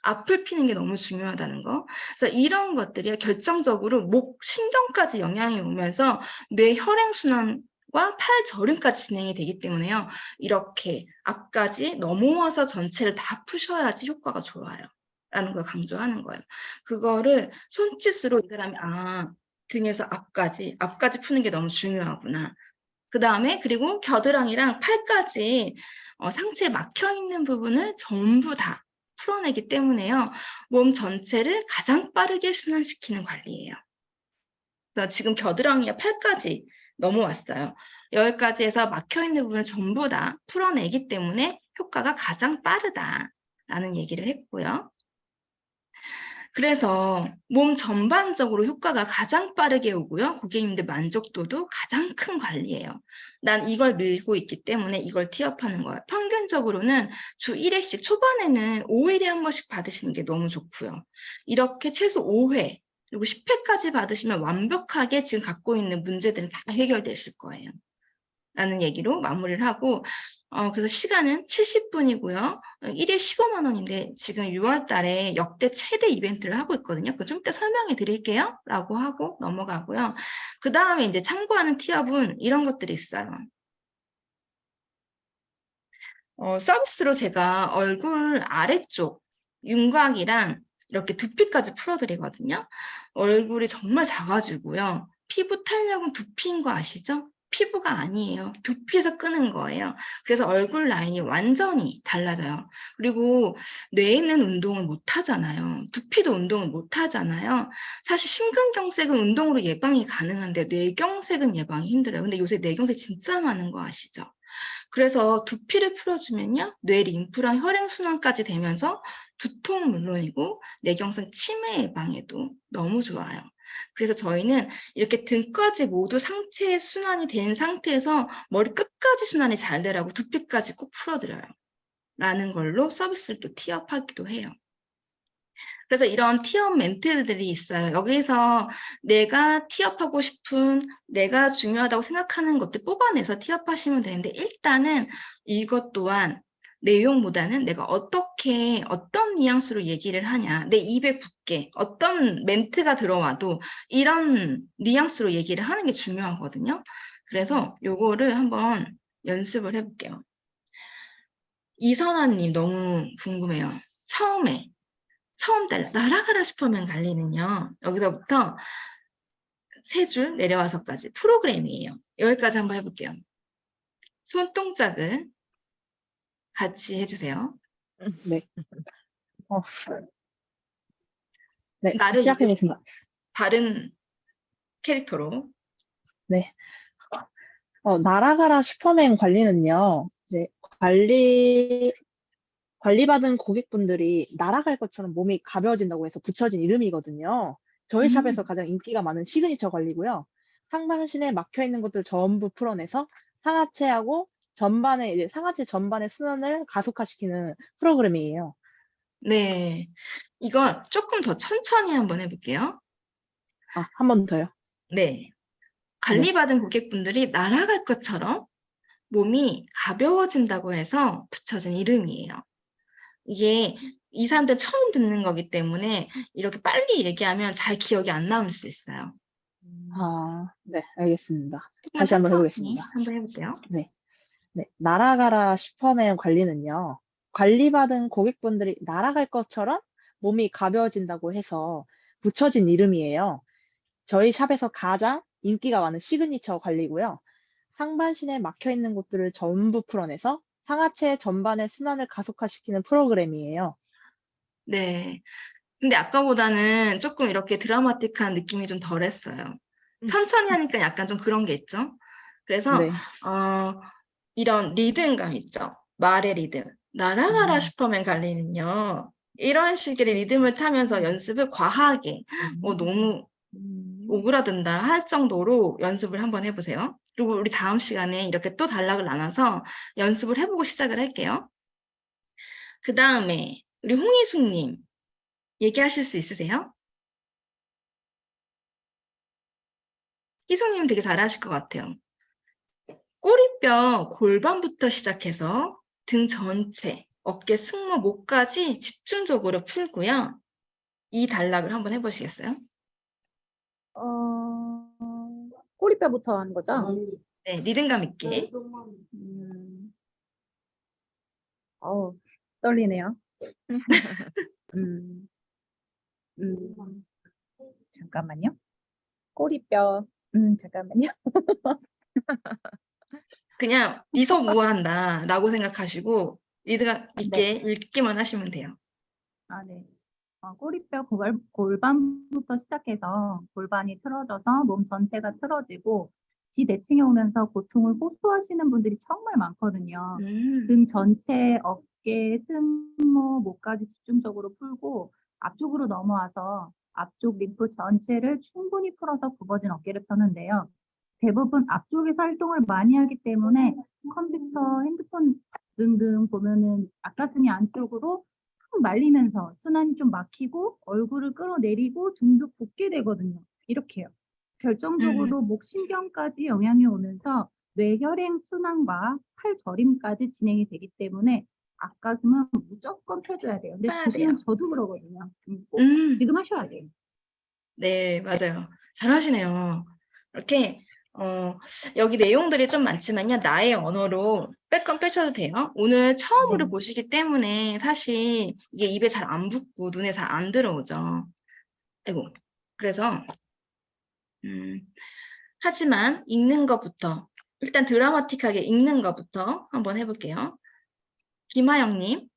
앞을 피는 게 너무 중요하다는 거. 그래서 이런 것들이 결정적으로 목 신경까지 영향이 오면서 뇌 혈행순환과 팔저림까지 진행이 되기 때문에요. 이렇게 앞까지 넘어와서 전체를 다 푸셔야지 효과가 좋아요. 라는 걸 강조하는 거예요. 그거를 손짓으로 이 사람이 등에서 앞까지 푸는 게 너무 중요하구나. 그 다음에 그리고 겨드랑이랑 팔까지 상체에 막혀있는 부분을 전부 다 풀어내기 때문에요. 몸 전체를 가장 빠르게 순환시키는 관리예요. 그래서 지금 겨드랑이와 팔까지 넘어왔어요. 여기까지 해서 막혀있는 부분을 전부 다 풀어내기 때문에 효과가 가장 빠르다라는 얘기를 했고요. 그래서 몸 전반적으로 효과가 가장 빠르게 오고요. 고객님들 만족도도 가장 큰 관리예요. 난 이걸 밀고 있기 때문에 이걸 티업하는 거예요. 평균적으로는 주 1회씩 초반에는 5일에 한 번씩 받으시는 게 너무 좋고요. 이렇게 최소 5회 그리고 10회까지 받으시면 완벽하게 지금 갖고 있는 문제들은 다 해결되실 거예요. 라는 얘기로 마무리를 하고 그래서 시간은 70분이고요. 1회 15만 원인데 지금 6월 달에 역대 최대 이벤트를 하고 있거든요. 그거 좀 이따 설명해 드릴게요. 라고 하고 넘어가고요. 그 다음에 이제 참고하는 티업은 이런 것들이 있어요. 서비스로 제가 얼굴 아래쪽 윤곽이랑 이렇게 두피까지 풀어드리거든요. 얼굴이 정말 작아지고요. 피부 탄력은 두피인 거 아시죠? 피부가 아니에요. 두피에서 끄는 거예요. 그래서 얼굴 라인이 완전히 달라져요. 그리고 뇌는 운동을 못 하잖아요. 두피도 운동을 못 하잖아요. 사실 심근경색은 운동으로 예방이 가능한데 뇌경색은 예방이 힘들어요. 근데 요새 뇌경색 진짜 많은 거 아시죠? 그래서 두피를 풀어주면요. 뇌 림프랑 혈행순환까지 되면서 두통 물론이고 뇌경색 치매 예방에도 너무 좋아요. 그래서 저희는 이렇게 등까지 모두 상체 순환이 된 상태에서 머리 끝까지 순환이 잘 되라고 두피까지 꼭 풀어드려요. 라는 걸로 서비스를 또 티업하기도 해요. 그래서 이런 티업 멘트들이 있어요. 여기서 내가 티업하고 싶은, 내가 중요하다고 생각하는 것들 뽑아내서 티업하시면 되는데 일단은 이것 또한 내용보다는 내가 어떤 뉘앙스로 얘기를 하냐, 내 입에 붙게 어떤 멘트가 들어와도 이런 뉘앙스로 얘기를 하는 게 중요하거든요. 그래서 요거를 한번 연습을 해볼게요. 이선아님 너무 궁금해요. 처음 날아가라 슈퍼맨 관리는요. 여기서부터 3줄 내려와서까지 프로그램이에요. 여기까지 한번 해볼게요. 손동작은 같이 해주세요. 네. 네, 나를 시작하겠습니다. 다른 캐릭터로. 네. 날아가라 슈퍼맨 관리는요, 이제 관리받은 고객분들이 날아갈 것처럼 몸이 가벼워진다고 해서 붙여진 이름이거든요. 저희 샵에서 가장 인기가 많은 시그니처 관리고요. 상반신에 막혀 있는 것들 전부 풀어내서 상하체하고 상하체 전반의 순환을 가속화시키는 프로그램이에요. 네, 이거 조금 더 천천히 한번 해볼게요. 한 번 더요. 네, 관리받은 고객분들이 날아갈 것처럼 몸이 가벼워진다고 해서 붙여진 이름이에요. 이게 이 사람들 처음 듣는 거기 때문에 이렇게 빨리 얘기하면 잘 기억이 안 남을 수 있어요. 네, 알겠습니다. 조금만 다시 한번 천천히 해보겠습니다. 한번 해볼게요. 네. 날아가라 슈퍼맨 관리는요, 관리받은 고객분들이 날아갈 것처럼 몸이 가벼워진다고 해서 붙여진 이름이에요. 저희 샵에서 가장 인기가 많은 시그니처 관리고요. 상반신에 막혀 있는 곳들을 전부 풀어내서 상하체 전반의 순환을 가속화시키는 프로그램이에요. 네. 근데 아까보다는 조금 이렇게 드라마틱한 느낌이 좀 덜했어요. 천천히 하니까 약간 좀 그런 게 있죠. 그래서 네. 이런 리듬감 있죠. 말의 리듬. 날아가라 음. 슈퍼맨 관리는요. 이런 식의 리듬을 타면서 연습을 과하게 너무 오그라든다 할 정도로 연습을 한번 해보세요. 그리고 우리 다음 시간에 이렇게 또 단락을 나눠서 연습을 해보고 시작을 할게요. 그 다음에 우리 홍희숙님 얘기하실 수 있으세요? 희숙님 되게 잘하실 것 같아요. 꼬리뼈 골반부터 시작해서 등 전체, 어깨, 승모, 목까지 집중적으로 풀고요. 이 단락을 한번 해보시겠어요? 꼬리뼈부터 하는 거죠? 네, 리듬감 있게. 어우, 떨리네요. 음, 잠깐만요. 꼬리뼈, 잠깐만요. 그냥 미소무화한다라고 생각하시고 리듬감 있게 읽기만 하시면 돼요. 아, 네. 꼬리뼈 골반부터 시작해서 골반이 틀어져서 몸 전체가 틀어지고 비대칭이 오면서 고통을 호소하시는 분들이 정말 많거든요. 등 전체, 어깨, 승모, 목까지 집중적으로 풀고 앞쪽으로 넘어와서 앞쪽 림프 전체를 충분히 풀어서 굽어진 어깨를 펴는데요. 대부분 앞쪽에서 활동을 많이 하기 때문에 컴퓨터, 핸드폰 등등 보면은 앞가슴이 안쪽으로 툭 말리면서 순환이 좀 막히고 얼굴을 끌어내리고 등도 붓게 되거든요. 이렇게요. 결정적으로 목신경까지 영향이 오면서 뇌혈행 순환과 팔 저림까지 진행이 되기 때문에 앞가슴은 무조건 펴줘야 돼요. 근데 펴야 보시면 돼요. 저도 그러거든요. 꼭 지금 하셔야 돼요. 네, 맞아요. 잘하시네요. 이렇게 여기 내용들이 좀 많지만요. 나의 언어로 빼건 빼셔도 돼요. 오늘 처음으로 보시기 때문에 사실 이게 입에 잘 안 붙고 눈에 잘 안 들어오죠. 아이고. 그래서 하지만 읽는 것부터 일단 드라마틱하게 읽는 것부터 한번 해볼게요. 김하영님.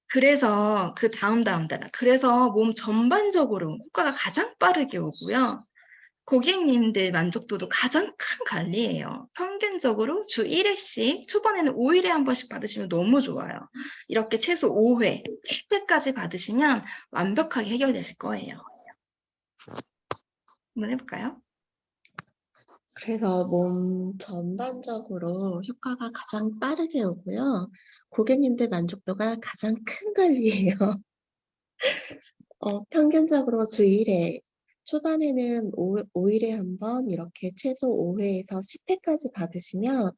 그래서 그 다음 단락. 그래서 몸 전반적으로 효과가 가장 빠르게 오고요. 고객님들 만족도도 가장 큰 관리예요. 평균적으로 주 1회씩, 초반에는 5일에 한 번씩 받으시면 너무 좋아요. 이렇게 최소 5회, 10회까지 받으시면 완벽하게 해결되실 거예요. 한번 해볼까요? 그래서 몸 전반적으로 효과가 가장 빠르게 오고요. 고객님들 만족도가 가장 큰 관리예요. 평균적으로 주 1회, 초반에는 5일에 한 번, 이렇게 최소 5회에서 10회까지 받으시면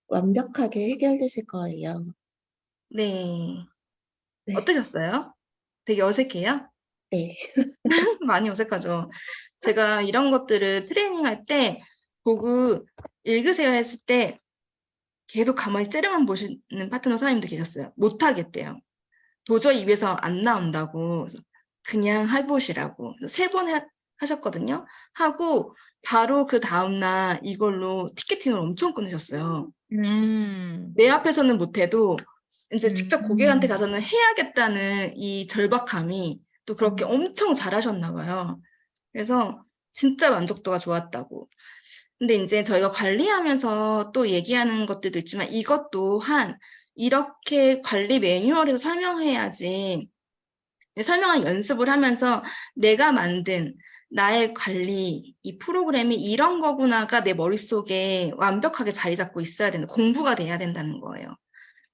완벽하게 해결되실 거예요. 네. 네. 어떠셨어요? 되게 어색해요? 네. 많이 어색하죠. 제가 이런 것들을 트레이닝할 때 보고 읽으세요 했을 때 계속 가만히 째려만 보시는 파트너 사장님도 계셨어요. 못하겠대요. 도저히 입에서 안 나온다고. 그래서 그냥 해보시라고. 3번 하셨거든요. 하고 바로 그 다음날 이걸로 티켓팅을 엄청 끊으셨어요. 내 앞에서는 못해도 이제 직접 고객한테 가서는 해야겠다는 이 절박함이 또 그렇게 엄청 잘하셨나 봐요. 그래서 진짜 만족도가 좋았다고. 근데 이제 저희가 관리하면서 또 얘기하는 것들도 있지만 이것 또한 이렇게 관리 매뉴얼에서 설명해야지 설명한 연습을 하면서 내가 만든 나의 관리, 이 프로그램이 이런 거구나가 내 머릿속에 완벽하게 자리 잡고 있어야 된다. 공부가 돼야 된다는 거예요.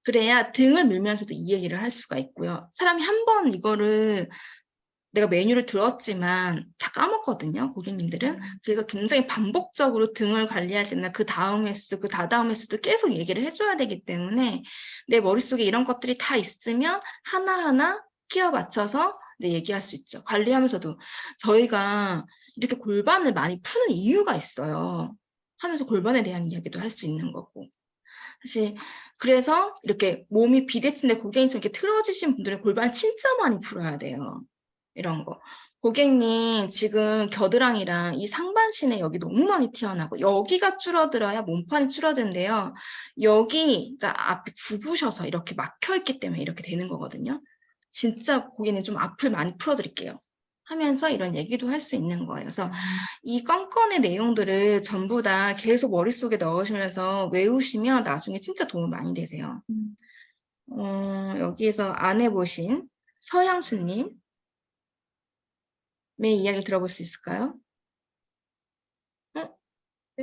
그래야 등을 밀면서도 이 얘기를 할 수가 있고요. 사람이 한 번 이거를 내가 메뉴를 들었지만 다 까먹거든요, 고객님들은. 그래서 굉장히 반복적으로 등을 관리할 때나 그 다음 횟수, 그 다다음 횟수도 계속 얘기를 해줘야 되기 때문에 내 머릿속에 이런 것들이 다 있으면 하나하나 끼워 맞춰서 이제 얘기할 수 있죠. 관리하면서도 저희가 이렇게 골반을 많이 푸는 이유가 있어요. 하면서 골반에 대한 이야기도 할 수 있는 거고. 사실 그래서 이렇게 몸이 비대칭돼 고객님처럼 이렇게 틀어지신 분들은 골반 진짜 많이 풀어야 돼요. 이런 거. 고객님 지금 겨드랑이랑 이 상반신에 여기 너무 많이 튀어나고 여기가 줄어들어야 몸판이 줄어든대요. 여기가 앞이 굽으셔서 이렇게 막혀있기 때문에 이렇게 되는 거거든요. 진짜 고객님 좀 앞을 많이 풀어드릴게요. 하면서 이런 얘기도 할 수 있는 거예요. 그래서 이 건건의 내용들을 전부 다 계속 머릿속에 넣으시면서 외우시면 나중에 진짜 도움 많이 되세요. 여기에서 안 해보신 서향수님의 이야기를 들어볼 수 있을까요?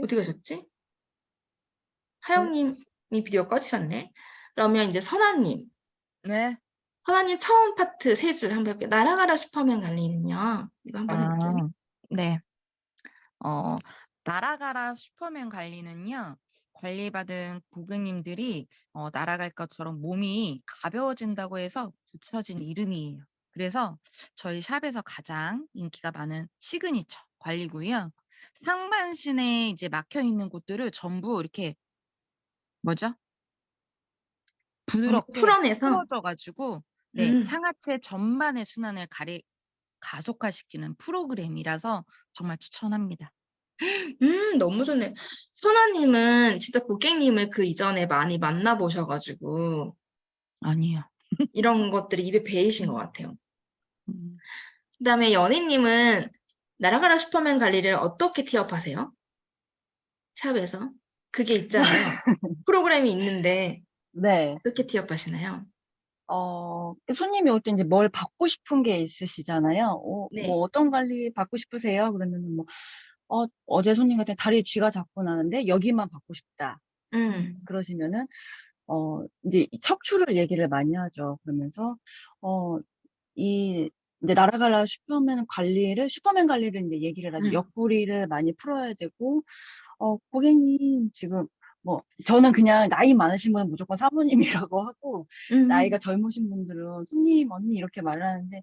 어디 가셨지? 하영님이 비디오 꺼주셨네. 그러면 이제 선아님. 네. 선아님 처음 파트 세 줄 한번 해볼게요. 날아가라 슈퍼맨 관리는요. 이거 한번 해볼게요. 네. 날아가라 슈퍼맨 관리는요. 관리받은 고객님들이 날아갈 것처럼 몸이 가벼워진다고 해서 붙여진 이름이에요. 그래서 저희 샵에서 가장 인기가 많은 시그니처 관리고요. 상반신에 이제 막혀 있는 곳들을 전부 이렇게 뭐죠? 부드럽게 풀어내서 풀어져 가지고 네, 음. 상하체 전반의 순환을 가속화시키는 프로그램이라서 정말 추천합니다. 너무 좋네. 선아님은 진짜 고객님을 그 이전에 많이 만나보셔가지고 아니요. 이런 것들이 입에 배이신 것 같아요. 음. 그다음에 연희님은 날아가라 슈퍼맨 관리를 어떻게 티업하세요? 샵에서? 그게 있잖아요. 프로그램이 있는데 네. 어떻게 티업하시나요? 손님이 올 때 이제 뭘 받고 싶은 게 있으시잖아요. 네. 뭐 어떤 관리 받고 싶으세요? 그러면은 뭐, 어제 손님 같은 다리에 쥐가 자꾸 나는데 여기만 받고 싶다. 그러시면은, 이제 척추를 얘기를 많이 하죠. 그러면서, 이제 날아가라 슈퍼맨 관리를 이제 얘기를 하죠. 옆구리를 많이 풀어야 되고, 고객님 지금 뭐 저는 그냥 나이 많으신 분은 무조건 사모님이라고 하고 나이가 젊으신 분들은 손님 언니 이렇게 말을 하는데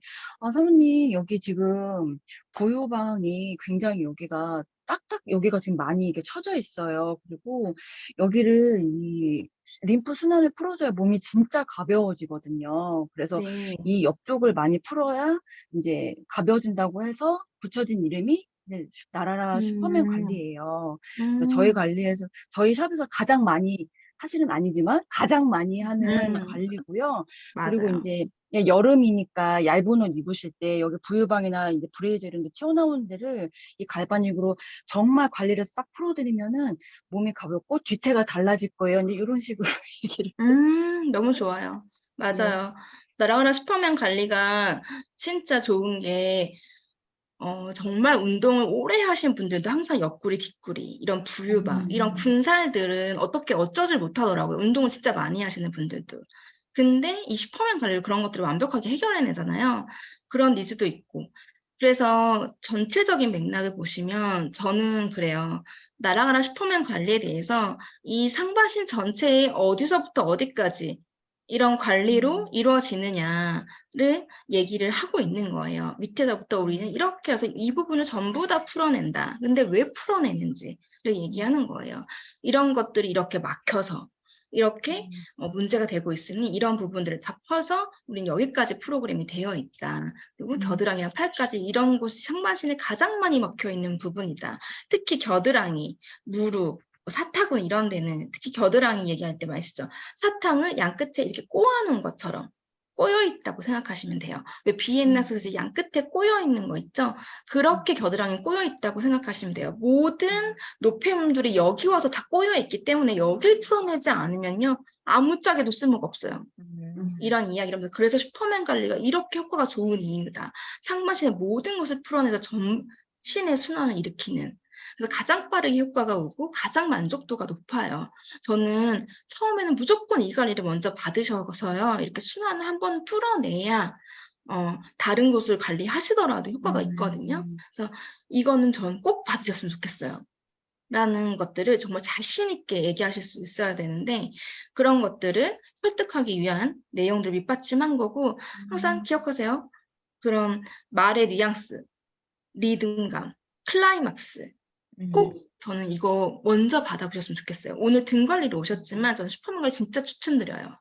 사모님 여기 지금 부유방이 굉장히 여기가 딱딱 여기가 지금 많이 이게 처져 있어요. 그리고 여기를 이 림프 순환을 풀어줘야 몸이 진짜 가벼워지거든요. 그래서 네. 이 옆쪽을 많이 풀어야 이제 가벼워진다고 해서 붙여진 이름이 네, 날아라 슈퍼맨 관리예요. 그래서 저희 샵에서 가장 많이, 사실은 아니지만 가장 많이 하는 관리고요. 그리고 맞아요. 이제 여름이니까 얇은 옷 입으실 때 여기 부유방이나 이제 브레이즈 이런 데 튀어나오는 데를 이 갈바닉으로 정말 관리를 싹 풀어드리면은 몸이 가볍고 뒤태가 달라질 거예요. 이제 이런 식으로 얘기를. 너무 좋아요. 맞아요. 날아가라 슈퍼맨 관리가 진짜 좋은 게 정말 운동을 오래 하신 분들도 항상 옆구리, 뒷구리, 이런 부유방, 이런 군살들은 어떻게 어쩌질 못하더라고요. 운동을 진짜 많이 하시는 분들도. 근데 이 슈퍼맨 관리로 그런 것들을 완벽하게 해결해내잖아요. 그런 니즈도 있고. 그래서 전체적인 맥락을 보시면 저는 그래요. 날아가라 슈퍼맨 관리에 대해서 이 상반신 전체의 어디서부터 어디까지 이런 관리로 이루어지느냐를 얘기를 하고 있는 거예요. 밑에서부터 우리는 이렇게 해서 이 부분을 전부 다 풀어낸다. 근데 왜 풀어내는지를 얘기하는 거예요. 이런 것들이 이렇게 막혀서 이렇게 문제가 되고 있으니 이런 부분들을 다 퍼서 우린 여기까지 프로그램이 되어 있다. 그리고 겨드랑이랑 팔까지 이런 곳이 상반신에 가장 많이 막혀 있는 부분이다. 특히 겨드랑이, 무릎, 사타구니 이런 데는 특히 겨드랑이 얘기할 때 맛있죠. 사탕을 양 끝에 이렇게 꼬아놓은 것처럼 꼬여 있다고 생각하시면 돼요. 왜 비엔나 소시지 양 끝에 꼬여 있는 거 있죠? 그렇게 겨드랑이 꼬여 있다고 생각하시면 돼요. 모든 노폐물들이 여기 와서 다 꼬여 있기 때문에 여길 풀어내지 않으면요. 아무짝에도 쓸모가 없어요. 이런 이야기랍니다. 그래서 슈퍼맨 관리가 이렇게 효과가 좋은 이유다. 상반신의 모든 것을 풀어내서 전신의 순환을 일으키는. 그래서 가장 빠르게 효과가 오고 가장 만족도가 높아요. 저는 처음에는 무조건 이 관리를 먼저 받으셔서요. 이렇게 순환을 한번 뚫어내야 다른 곳을 관리하시더라도 효과가 있거든요. 그래서 이거는 전 꼭 받으셨으면 좋겠어요. 라는 것들을 정말 자신 있게 얘기하실 수 있어야 되는데 그런 것들을 설득하기 위한 내용들 밑받침한 거고 항상 기억하세요. 그런 말의 뉘앙스, 리듬감, 클라이막스 꼭 저는 이거 먼저 받아보셨으면 좋겠어요. 오늘 등 관리로 오셨지만 저는 슈퍼맨 관리 진짜 추천드려요.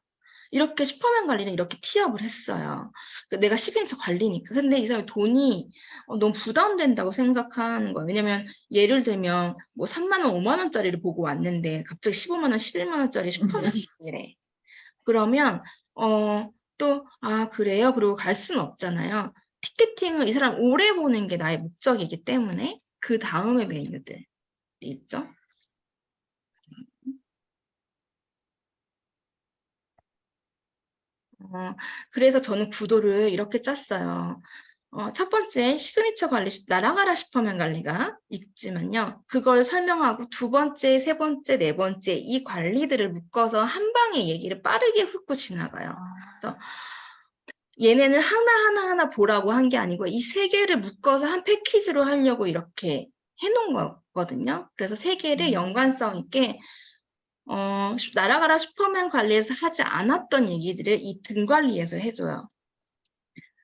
이렇게 슈퍼맨 관리는 이렇게 티업을 했어요. 내가 시그니처 관리니까. 근데 이 사람이 돈이 너무 부담된다고 생각하는 거예요. 왜냐면 예를 들면 뭐 3만 원, 5만 원짜리를 보고 왔는데 갑자기 15만 원, 11만 원짜리 슈퍼맨이래. 그러면 아 그래요? 그리고 갈 수는 없잖아요. 티켓팅을 이 사람 오래 보는 게 나의 목적이기 때문에 그 다음에 메뉴들이 있죠. 그래서 저는 구도를 이렇게 짰어요. 첫 번째 시그니처 관리, 날아가라 슈퍼맨 관리가 있지만요. 그걸 설명하고 두 번째, 세 번째, 네 번째 이 관리들을 묶어서 한 방에 얘기를 빠르게 훑고 지나가요. 그래서 얘네는 하나 보라고 한 게 아니고 이 세 개를 묶어서 한 패키지로 하려고 이렇게 해놓은 거거든요. 그래서 세 개를 연관성 있게 날아가라 슈퍼맨 관리에서 하지 않았던 얘기들을 이 등 관리에서 해줘요.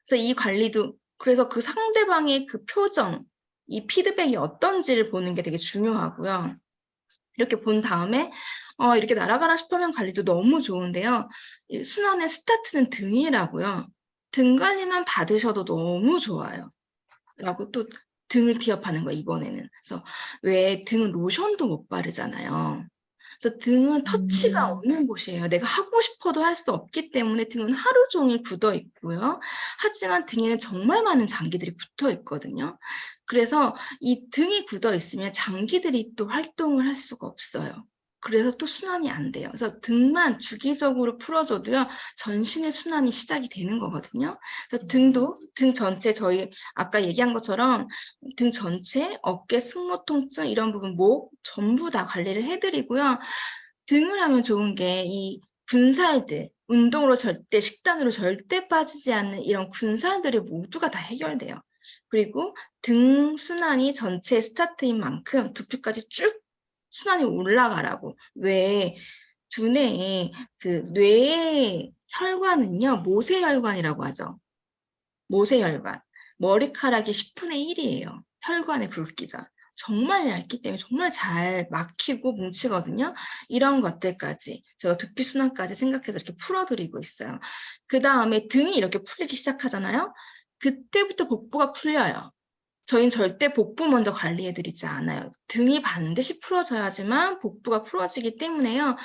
그래서 이 관리도 그래서 그 상대방의 그 표정, 이 피드백이 어떤지를 보는 게 되게 중요하고요. 이렇게 본 다음에 이렇게 날아가라 슈퍼맨 관리도 너무 좋은데요. 순환의 스타트는 등이라고요. 등 관리만 받으셔도 너무 좋아요. 라고 또 등을 티업하는 거예요, 이번에는. 그래서 왜 등은 로션도 못 바르잖아요. 그래서 등은 터치가 없는 곳이에요. 내가 하고 싶어도 할 수 없기 때문에 등은 하루 종일 굳어 있고요. 하지만 등에는 정말 많은 장기들이 붙어 있거든요. 그래서 이 등이 굳어 있으면 장기들이 또 활동을 할 수가 없어요. 그래서 또 순환이 안 돼요. 그래서 등만 주기적으로 풀어줘도요, 전신의 순환이 시작이 되는 거거든요. 그래서 등도, 등 전체 저희 아까 얘기한 것처럼 등 전체, 어깨, 승모 통증 이런 부분, 목 전부 다 관리를 해드리고요. 등을 하면 좋은 게 이 군살들, 운동으로 절대, 식단으로 절대 빠지지 않는 이런 군살들이 모두가 다 해결돼요. 그리고 등 순환이 전체 스타트인 만큼 두피까지 쭉 순환이 올라가라고. 왜 두뇌에 그 뇌의 혈관은요, 모세혈관이라고 하죠. 모세혈관. 머리카락이 10분의 1이에요. 혈관의 굵기가. 정말 얇기 때문에 정말 잘 막히고 뭉치거든요. 이런 것들까지 제가 두피 순환까지 생각해서 이렇게 풀어드리고 있어요. 그 다음에 등이 이렇게 풀리기 시작하잖아요. 그때부터 복부가 풀려요. 저희는 절대 복부 먼저 관리해드리지 않아요. 등이 반드시 풀어져야지만 복부가 풀어지기 때문에요.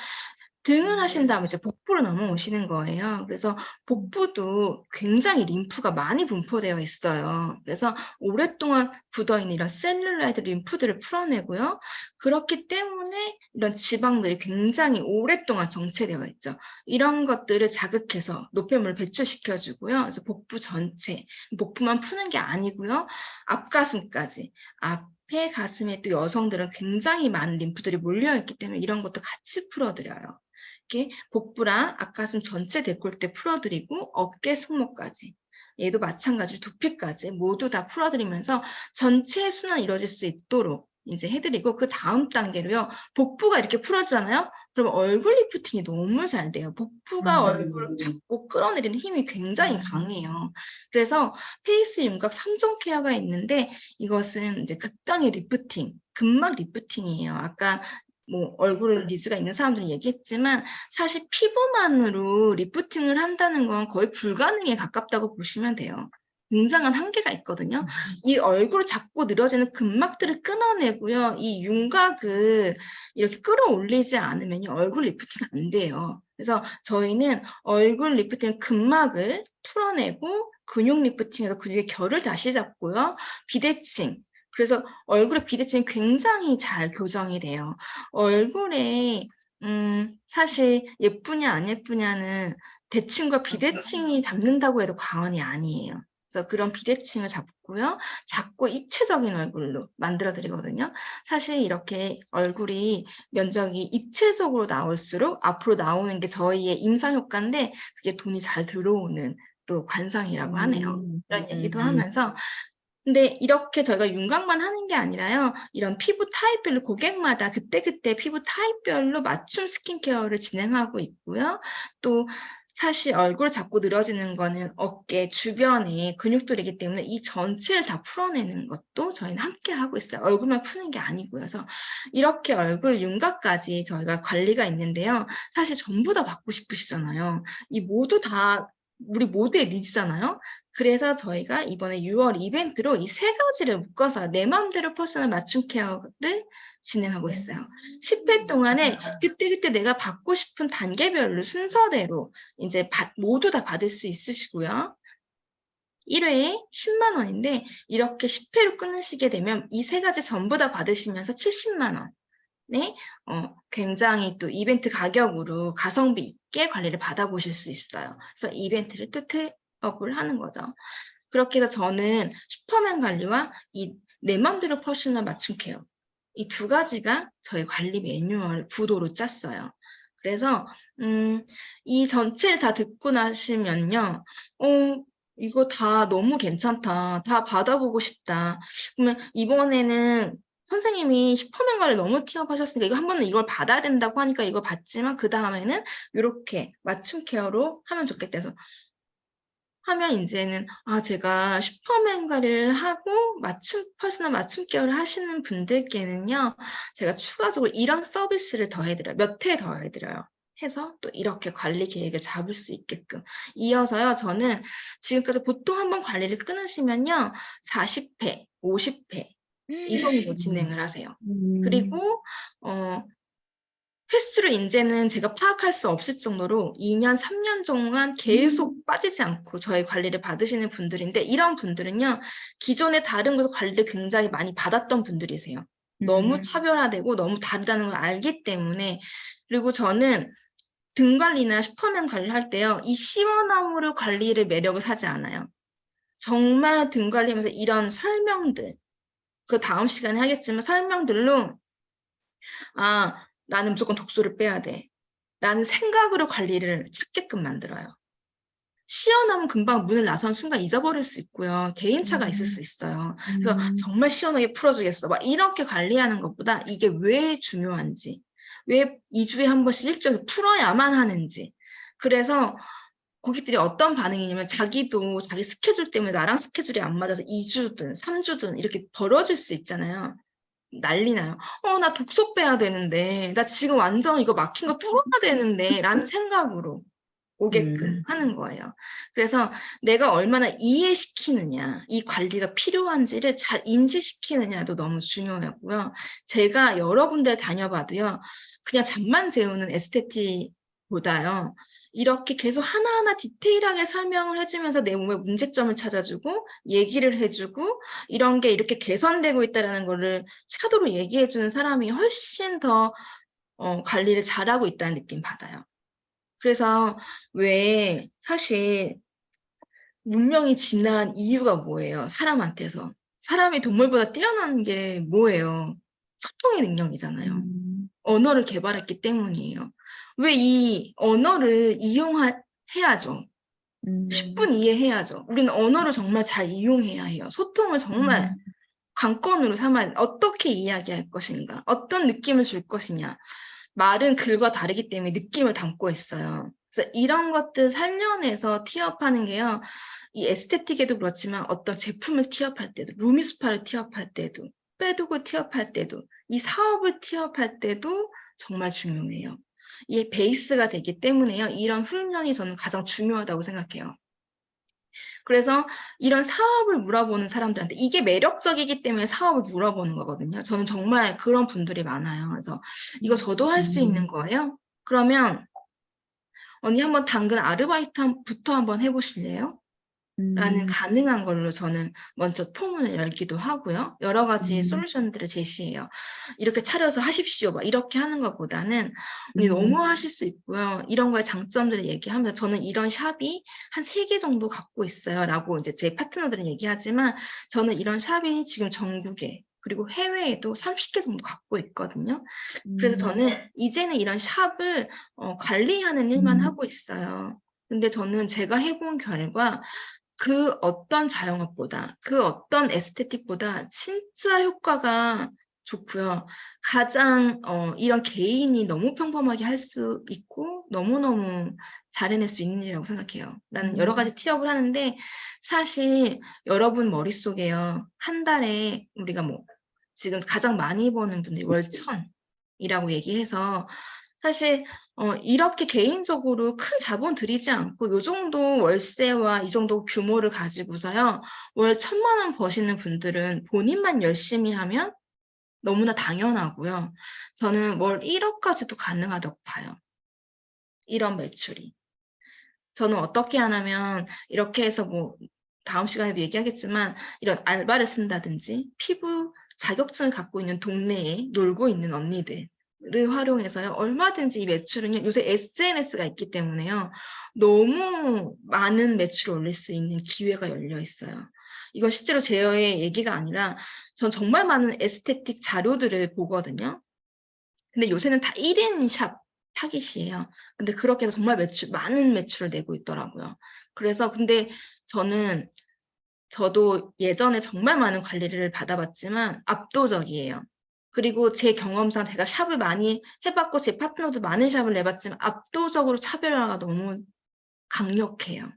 등을 하신 다음에 이제 복부로 넘어오시는 거예요. 그래서 복부도 굉장히 림프가 많이 분포되어 있어요. 그래서 오랫동안 굳어있는 이런 셀룰라이드 림프들을 풀어내고요. 그렇기 때문에 이런 지방들이 굉장히 오랫동안 정체되어 있죠. 이런 것들을 자극해서 노폐물을 배출시켜주고요. 그래서 복부 전체, 복부만 푸는 게 아니고요. 앞가슴까지, 앞에 가슴에 또 여성들은 굉장히 많은 림프들이 몰려있기 때문에 이런 것도 같이 풀어드려요. 이렇게 복부랑 앞가슴 전체 데콜테 풀어드리고 어깨 승모까지 얘도 마찬가지로 두피까지 모두 다 풀어드리면서 전체 순환이 이루어질 수 있도록 이제 해드리고 그 다음 단계로요. 복부가 이렇게 풀어지잖아요. 그럼 얼굴 리프팅이 너무 잘 돼요. 복부가 얼굴을 잡고 끌어내리는 힘이 굉장히 강해요. 그래서 페이스 윤곽 3종 케어가 있는데 이것은 이제 극강의 리프팅, 근막 리프팅이에요. 아까 뭐 얼굴 니즈가 있는 사람들은 얘기했지만 사실 피부만으로 리프팅을 한다는 건 거의 불가능에 가깝다고 보시면 돼요. 굉장한 한계가 있거든요. 이 얼굴을 잡고 늘어지는 근막들을 끊어내고요. 이 윤곽을 이렇게 끌어올리지 않으면 얼굴 리프팅 안 돼요. 그래서 저희는 얼굴 리프팅 근막을 풀어내고 근육 리프팅에서 근육의 결을 다시 잡고요. 비대칭. 그래서 얼굴의 비대칭이 굉장히 잘 교정이 돼요. 얼굴에 사실 예쁘냐 안 예쁘냐는 대칭과 비대칭이 잡는다고 해도 과언이 아니에요. 그래서 그런 비대칭을 잡고요. 작고 입체적인 얼굴로 만들어 드리거든요. 사실 이렇게 얼굴이 면적이 입체적으로 나올수록 앞으로 나오는 게 저희의 임상 효과인데 그게 돈이 잘 들어오는 또 관상이라고 하네요. 이런 얘기도 하면서 근데 이렇게 저희가 윤곽만 하는 게 아니라요. 이런 피부 타입별로 고객마다 그때그때 피부 타입별로 맞춤 스킨케어를 진행하고 있고요. 또 사실 얼굴 자꾸 늘어지는 거는 어깨 주변에 근육들이기 때문에 이 전체를 다 풀어내는 것도 저희는 함께 하고 있어요. 얼굴만 푸는 게 아니고요. 그래서 이렇게 얼굴 윤곽까지 저희가 관리가 있는데요. 사실 전부 다 받고 싶으시잖아요. 이 모두 다 우리 모두의 니즈잖아요. 그래서 저희가 이번에 6월 이벤트로 이 세 가지를 묶어서 내 맘대로 퍼스널 맞춤 케어를 진행하고 있어요. 10회 동안에 그때그때 내가 받고 싶은 단계별로 순서대로 이제 모두 다 받을 수 있으시고요. 1회에 10만 원인데 이렇게 10회로 끊으시게 되면 이 세 가지 전부 다 받으시면서 70만 원. 네, 굉장히 또 이벤트 가격으로 가성비 있게 관리를 받아보실 수 있어요. 그래서 이벤트를 또 태업을 하는 거죠. 그렇게 해서 저는 슈퍼맨 관리와 이 내 맘대로 퍼스널 맞춤 케어 이 두 가지가 저희 관리 매뉴얼 구도로 짰어요. 그래서 이 전체를 다 듣고 나시면요. 이거 다 너무 괜찮다. 다 받아보고 싶다. 그러면 이번에는 선생님이 슈퍼맨 관리 너무 티업하셨으니까 이거 한 번은 이걸 받아야 된다고 하니까 이거 받지만 그 다음에는 이렇게 맞춤 케어로 하면 좋겠다 해서 하면 이제는 제가 슈퍼맨 관리를 하고 퍼스널 맞춤 케어를 하시는 분들께는요. 제가 추가적으로 이런 서비스를 더해드려요. 몇 회 더해드려요. 해서 또 이렇게 관리 계획을 잡을 수 있게끔 이어서요. 저는 지금까지 보통 한번 관리를 끊으시면요. 40회, 50회 이 정도 진행을 하세요. 그리고 횟수를 이제는 제가 파악할 수 없을 정도로 2년, 3년 동안 계속 빠지지 않고 저희 관리를 받으시는 분들인데 이런 분들은요. 기존에 다른 곳에서 관리를 굉장히 많이 받았던 분들이세요. 너무 차별화되고 너무 다르다는 걸 알기 때문에 그리고 저는 등 관리나 슈퍼맨 관리를 할 때요. 이 시원함으로 관리를 매력을 사지 않아요. 정말 등 관리하면서 이런 설명들 그 다음 시간에 하겠지만 설명들로 나는 무조건 독소를 빼야 돼. 라는 생각으로 관리를 찾게끔 만들어요. 시원하면 금방 문을 나선 순간 잊어버릴 수 있고요. 개인차가 있을 수 있어요. 그래서 정말 시원하게 풀어주겠어. 막 이렇게 관리하는 것보다 이게 왜 중요한지, 왜 2주에 한 번씩 일주일에 풀어야만 하는지. 그래서 고객들이 어떤 반응이냐면 자기도 자기 스케줄 때문에 나랑 스케줄이 안 맞아서 2주든 3주든 이렇게 벌어질 수 있잖아요. 난리 나요. 나 독소 빼야 되는데, 나 지금 완전 이거 막힌 거 뚫어야 되는데, 라는 생각으로 오게끔 하는 거예요. 그래서 내가 얼마나 이해시키느냐, 이 관리가 필요한지를 잘 인지시키느냐도 너무 중요하고요. 제가 여러 군데 다녀봐도요, 그냥 잠만 재우는 에스테틱보다요, 이렇게 계속 하나하나 디테일하게 설명을 해주면서 내 몸의 문제점을 찾아주고, 얘기를 해주고, 이런 게 이렇게 개선되고 있다는 거를 차도로 얘기해주는 사람이 훨씬 더 관리를 잘하고 있다는 느낌 받아요. 그래서 왜 사실 문명이 진화한 이유가 뭐예요? 사람한테서. 사람이 동물보다 뛰어난 게 뭐예요? 소통의 능력이잖아요. 언어를 개발했기 때문이에요. 왜 이 언어를 이용해야죠. 10분 이해해야죠. 우리는 언어를 정말 잘 이용해야 해요. 소통을 정말 관건으로 삼아야 어떻게 이야기할 것인가, 어떤 느낌을 줄 것이냐. 말은 글과 다르기 때문에 느낌을 담고 있어요. 그래서 이런 것들 살려내서 티업하는 게요. 이 에스테틱에도 그렇지만 어떤 제품을 티업할 때도, 루미스파를 티업할 때도, 빼두고 티업할 때도, 이 사업을 티업할 때도 정말 중요해요. 이게 베이스가 되기 때문에요. 이런 훈련이 저는 가장 중요하다고 생각해요. 그래서 이런 사업을 물어보는 사람들한테 이게 매력적이기 때문에 사업을 물어보는 거거든요. 저는 정말 그런 분들이 많아요. 그래서 이거 저도 할 수 있는 거예요? 그러면 언니 한번 당근 아르바이트부터 한번 해보실래요? 라는 가능한 걸로 저는 먼저 포문을 열기도 하고요. 여러 가지 솔루션들을 제시해요. 이렇게 차려서 하십시오. 막 이렇게 하는 것보다는 너무 하실 수 있고요. 이런 거에 장점들을 얘기하면서 저는 이런 샵이 한 3개 정도 갖고 있어요. 라고 이제 제 파트너들은 얘기하지만 저는 이런 샵이 지금 전국에 그리고 해외에도 30개 정도 갖고 있거든요. 그래서 저는 이제는 이런 샵을 관리하는 일만 하고 있어요. 근데 저는 제가 해본 결과 그 어떤 자영업보다 그 어떤 에스테틱보다 진짜 효과가 좋고요. 가장 이런 개인이 너무 평범하게 할 수 있고 너무너무 잘 해낼 수 있는 일이라고 생각해요. 나는 여러 가지 티업을 하는데 사실 여러분 머릿속에요. 한 달에 우리가 뭐 지금 가장 많이 버는 분들이 월 1,000이라고 얘기해서 사실 이렇게 개인적으로 큰 자본 들이지 않고 요 정도 월세와 이 정도 규모를 가지고서요. 월 1,000만 원 버시는 분들은 본인만 열심히 하면 너무나 당연하고요. 저는 월 1억까지도 가능하다고 봐요. 이런 매출이. 저는 어떻게 하냐면 이렇게 해서 뭐 다음 시간에도 얘기하겠지만 이런 알바를 쓴다든지 피부 자격증을 갖고 있는 동네에 놀고 있는 언니들을 활용해서요. 얼마든지 이 매출은요. 요새 SNS가 있기 때문에요. 너무 많은 매출을 올릴 수 있는 기회가 열려 있어요. 이건 실제로 제의 얘기가 아니라 전 정말 많은 에스테틱 자료들을 보거든요. 근데 요새는 다 1인 샵 타깃이에요. 근데 그렇게 해서 정말 많은 매출을 내고 있더라고요. 그래서 근데 저도 예전에 정말 많은 관리를 받아봤지만 압도적이에요. 그리고 제 경험상 제가 샵을 많이 해봤고 제 파트너도 많은 샵을 내봤지만 압도적으로 차별화가 너무 강력해요.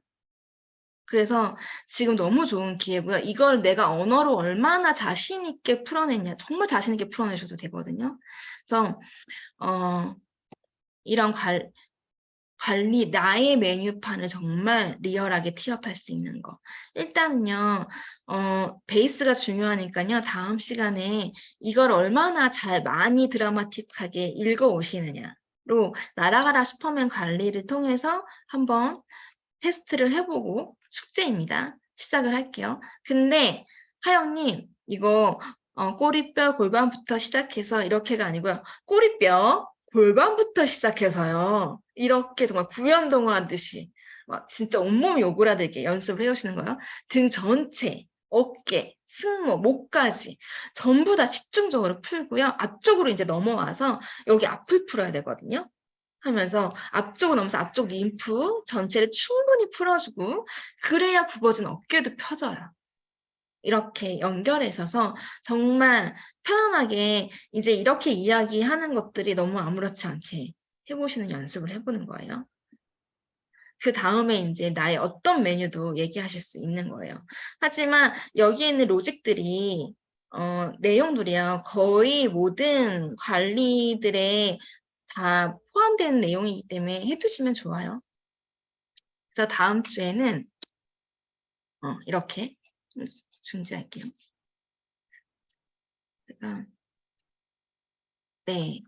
그래서 지금 너무 좋은 기회고요. 이걸 내가 언어로 얼마나 자신 있게 풀어냈냐. 정말 자신 있게 풀어내셔도 되거든요. 그래서 이런 관리, 나의 메뉴판을 정말 리얼하게 티업할 수 있는 거. 일단은요, 베이스가 중요하니까요. 다음 시간에 이걸 얼마나 많이 드라마틱하게 읽어오시느냐로 날아가라 슈퍼맨 관리를 통해서 한번 테스트를 해보고 숙제입니다. 시작을 할게요. 근데 하영님 이거 꼬리뼈 골반부터 시작해서 이렇게가 아니고요. 꼬리뼈 골반부터 시작해서요. 이렇게 정말 구연동화하듯이 막 진짜 온몸이 오그라들게 연습을 해오시는 거예요. 등 전체, 어깨, 승모, 목까지 전부 다 집중적으로 풀고요. 앞쪽으로 이제 넘어와서 여기 앞을 풀어야 되거든요. 하면서 앞쪽으로 넘어서 앞쪽 림프 전체를 충분히 풀어주고 그래야 굽어진 어깨도 펴져요. 이렇게 연결해 있어서 정말 편안하게 이제 이렇게 이야기하는 것들이 너무 아무렇지 않게 해보시는 연습을 해보는 거예요. 그 다음에 이제 나의 어떤 메뉴도 얘기하실 수 있는 거예요. 하지만 여기 있는 로직들이 내용들이요. 거의 모든 관리들의 다 포함되는 내용이기 때문에 해두시면 좋아요. 그래서 다음 주에는 이렇게 중지할게요. 제가 네,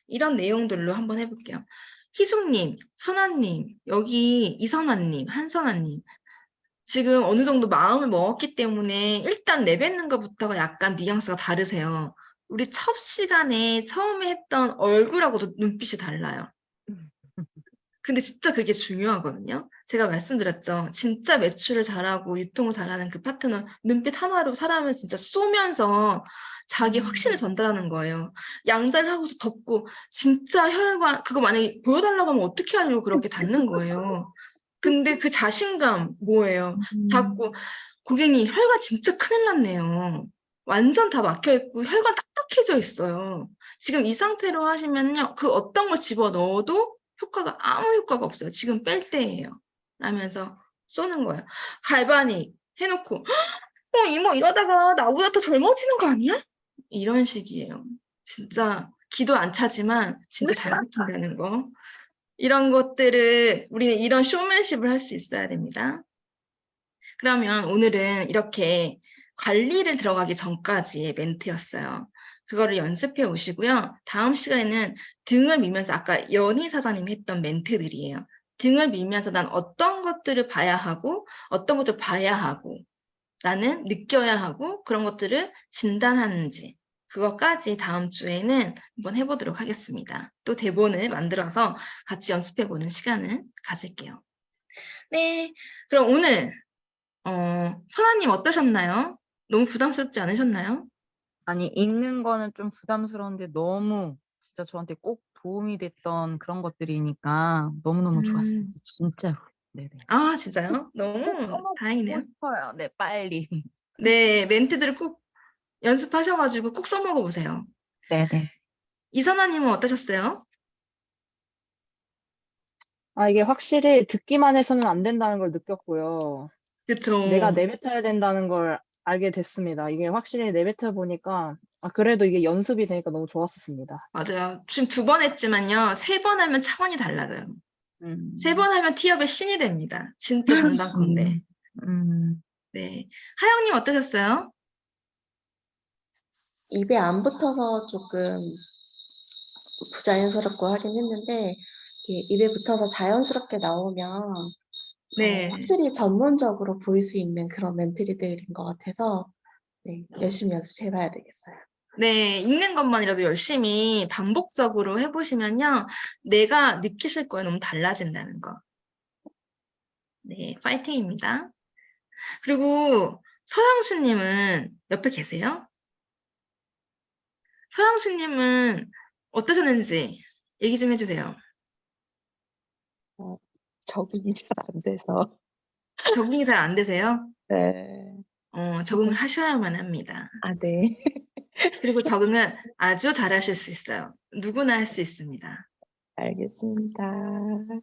이런 내용들로 한번 해볼게요. 희숙님, 선아님, 여기 이선아님, 한선아님 지금 어느 정도 마음을 먹었기 때문에 일단 내뱉는 것부터가 약간 뉘앙스가 다르세요. 우리 첫 시간에 처음에 했던 얼굴하고도 눈빛이 달라요. 근데 진짜 그게 중요하거든요. 제가 말씀드렸죠. 진짜 매출을 잘하고 유통을 잘하는 그 파트너 눈빛 하나로 사람을 진짜 쏘면서 자기 확신을 전달하는 거예요. 양자를 하고서 덮고 진짜 혈관 그거 만약에 보여달라고 하면 어떻게 하려고 그렇게 닫는 거예요. 근데 그 자신감 뭐예요? 닫고 고객님 혈관 진짜 큰일 났네요. 완전 다 막혀있고 혈관 딱딱해져 있어요. 지금 이 상태로 하시면요. 그 어떤 걸 집어넣어도 아무 효과가 없어요. 지금 뺄 때예요. 라면서 쏘는 거예요. 갈바닉 해놓고 이모 이러다가 나보다 더 젊어지는 거 아니야? 이런 식이에요. 진짜 기도 안 차지만 진짜 잘못한다는 거. 이런 것들을 우리는 이런 쇼맨십을 할 수 있어야 됩니다. 그러면 오늘은 이렇게 관리를 들어가기 전까지의 멘트였어요. 그거를 연습해 오시고요. 다음 시간에는 등을 밀면서 아까 연희 사장님이 했던 멘트들이에요. 등을 밀면서 난 어떤 것들을 봐야 하고 어떤 것들을 봐야 하고 나는 느껴야 하고 그런 것들을 진단하는지 그것까지 다음 주에는 한번 해보도록 하겠습니다. 또 대본을 만들어서 같이 연습해보는 시간을 가질게요. 네, 그럼 오늘 선아님 어떠셨나요? 너무 부담스럽지 않으셨나요? 아니, 읽는 거는 좀 부담스러운데 너무 진짜 저한테 꼭 도움이 됐던 그런 것들이니까 너무너무 좋았어요. 진짜로. 네네. 아, 진짜요? 꼭 너무 써먹고 다행이네요. 싶어요. 네, 빨리. 네, 멘트들을 꼭 연습하셔가지고 꼭 써먹어 보세요. 네네. 이선아님은 어떠셨어요? 아, 이게 확실히 듣기만 해서는 안 된다는 걸 느꼈고요. 그쵸. 내가 내뱉어야 된다는 걸 알게 됐습니다. 이게 확실히 내뱉어 보니까, 아, 그래도 이게 연습이 되니까 너무 좋았었습니다. 맞아요. 지금 2번 했지만요. 3번 하면 차원이 달라져요. 음. 3번 하면 티업의 신이 됩니다. 진짜 장단컨대. 네. 하영님 어떠셨어요? 입에 안 붙어서 조금 부자연스럽고 하긴 했는데 이렇게 입에 붙어서 자연스럽게 나오면 네. 확실히 전문적으로 보일 수 있는 그런 멘트리들인 것 같아서 네, 열심히 연습해봐야 되겠어요. 네, 읽는 것만이라도 열심히 반복적으로 해보시면요. 내가 느끼실 거예요. 너무 달라진다는 거. 네, 파이팅입니다. 그리고 서영수님은 옆에 계세요? 서영수님은 어떠셨는지 얘기 좀 해주세요. 적응이 잘 안 돼서. 적응이 잘 안 되세요? 네. 적응을 하셔야만 합니다. 아, 네. 그리고 적응은 아주 잘하실 수 있어요. 누구나 할 수 있습니다. 알겠습니다.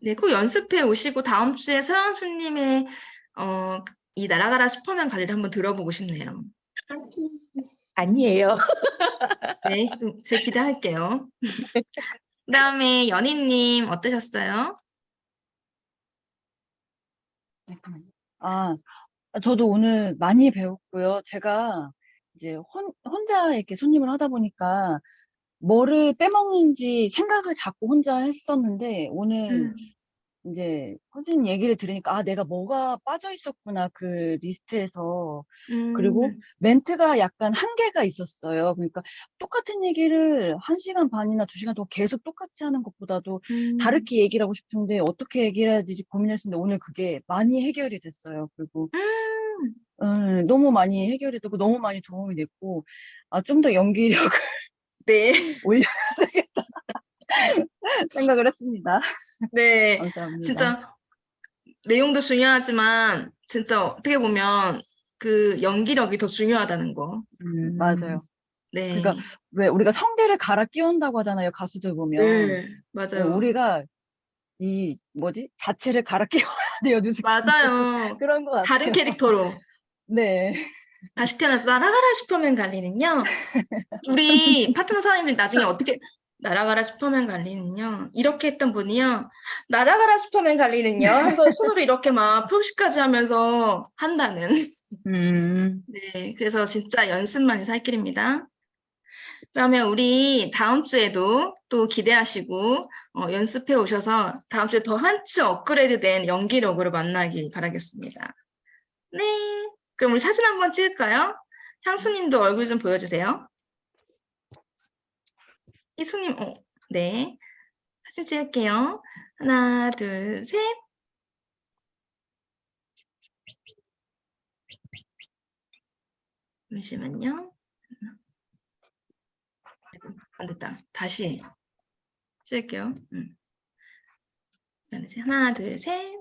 네, 꼭 연습해 오시고 다음 주에 서영수님의 이 날아가라 슈퍼맨 관리를 한번 들어보고 싶네요. 아니에요. 네, 제 기대할게요. 그다음에 연희님 어떠셨어요? 잠깐만요. 저도 오늘 많이 배웠고요. 제가 이제 혼자 이렇게 손님을 하다 보니까 뭐를 빼먹는지 생각을 자꾸 혼자 했었는데 오늘 이제 선생님 얘기를 들으니까 내가 뭐가 빠져 있었구나 그 리스트에서. 그리고 멘트가 약간 한계가 있었어요. 그러니까 똑같은 얘기를 1시간 반이나 2시간 동안 계속 똑같이 하는 것보다도 다르게 얘기를 하고 싶은데 어떻게 얘기를 해야 되지 고민했었는데 오늘 그게 많이 해결이 됐어요. 그리고 너무 많이 해결이 되고 너무 많이 도움이 됐고 좀 더 연기력을 네, 올려야 되겠다 생각을 했습니다. 네, 감사합니다. 진짜 내용도 중요하지만 진짜 어떻게 보면 그 연기력이 더 중요하다는 거. 맞아요. 네, 그러니까 왜 우리가 성대를 갈아 끼운다고 하잖아요. 가수들 보면. 네, 맞아요. 우리가 이 뭐지? 자체를 갈아 끼워야 돼요. 뉴스키는. 맞아요. 그런 것 같아요. 다른 캐릭터로 네. 다시 태어나서 날아가라 슈퍼맨 관리는요. 우리 파트너 사장님들 나중에 어떻게 날아가라 슈퍼맨 관리는요. 이렇게 했던 분이요. 날아가라 슈퍼맨 관리는요. 하면서 손으로 이렇게 막 표시까지 하면서 한다는. 네, 그래서 진짜 연습만이 살 길입니다. 그러면 우리 다음 주에도 또 기대하시고 연습해 오셔서 다음 주에 더 한층 업그레이드된 연기력으로 만나길 바라겠습니다. 네, 그럼 우리 사진 한번 찍을까요? 향수님도 얼굴 좀 보여주세요. 희수님, 네. 사진 찍을게요. 하나, 둘, 셋. 잠시만요. 안 됐다. 다시 찍을게요. 하나, 둘, 셋.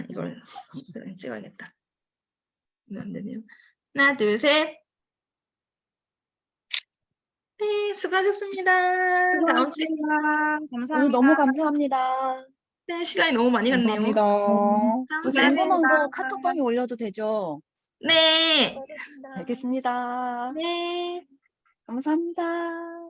이걸 찍어야겠다. 이거 안 되네요. 하나, 둘, 셋. 네, 수고하셨습니다. 다음 주에 감사합니다. 오늘 너무 감사합니다. 네, 시간이 너무 많이 갔네요. 감사합니다. 뭐 다음 주에 궁금한 거 카톡방에 올려도 되죠? 네. 알겠습니다. 네. 감사합니다.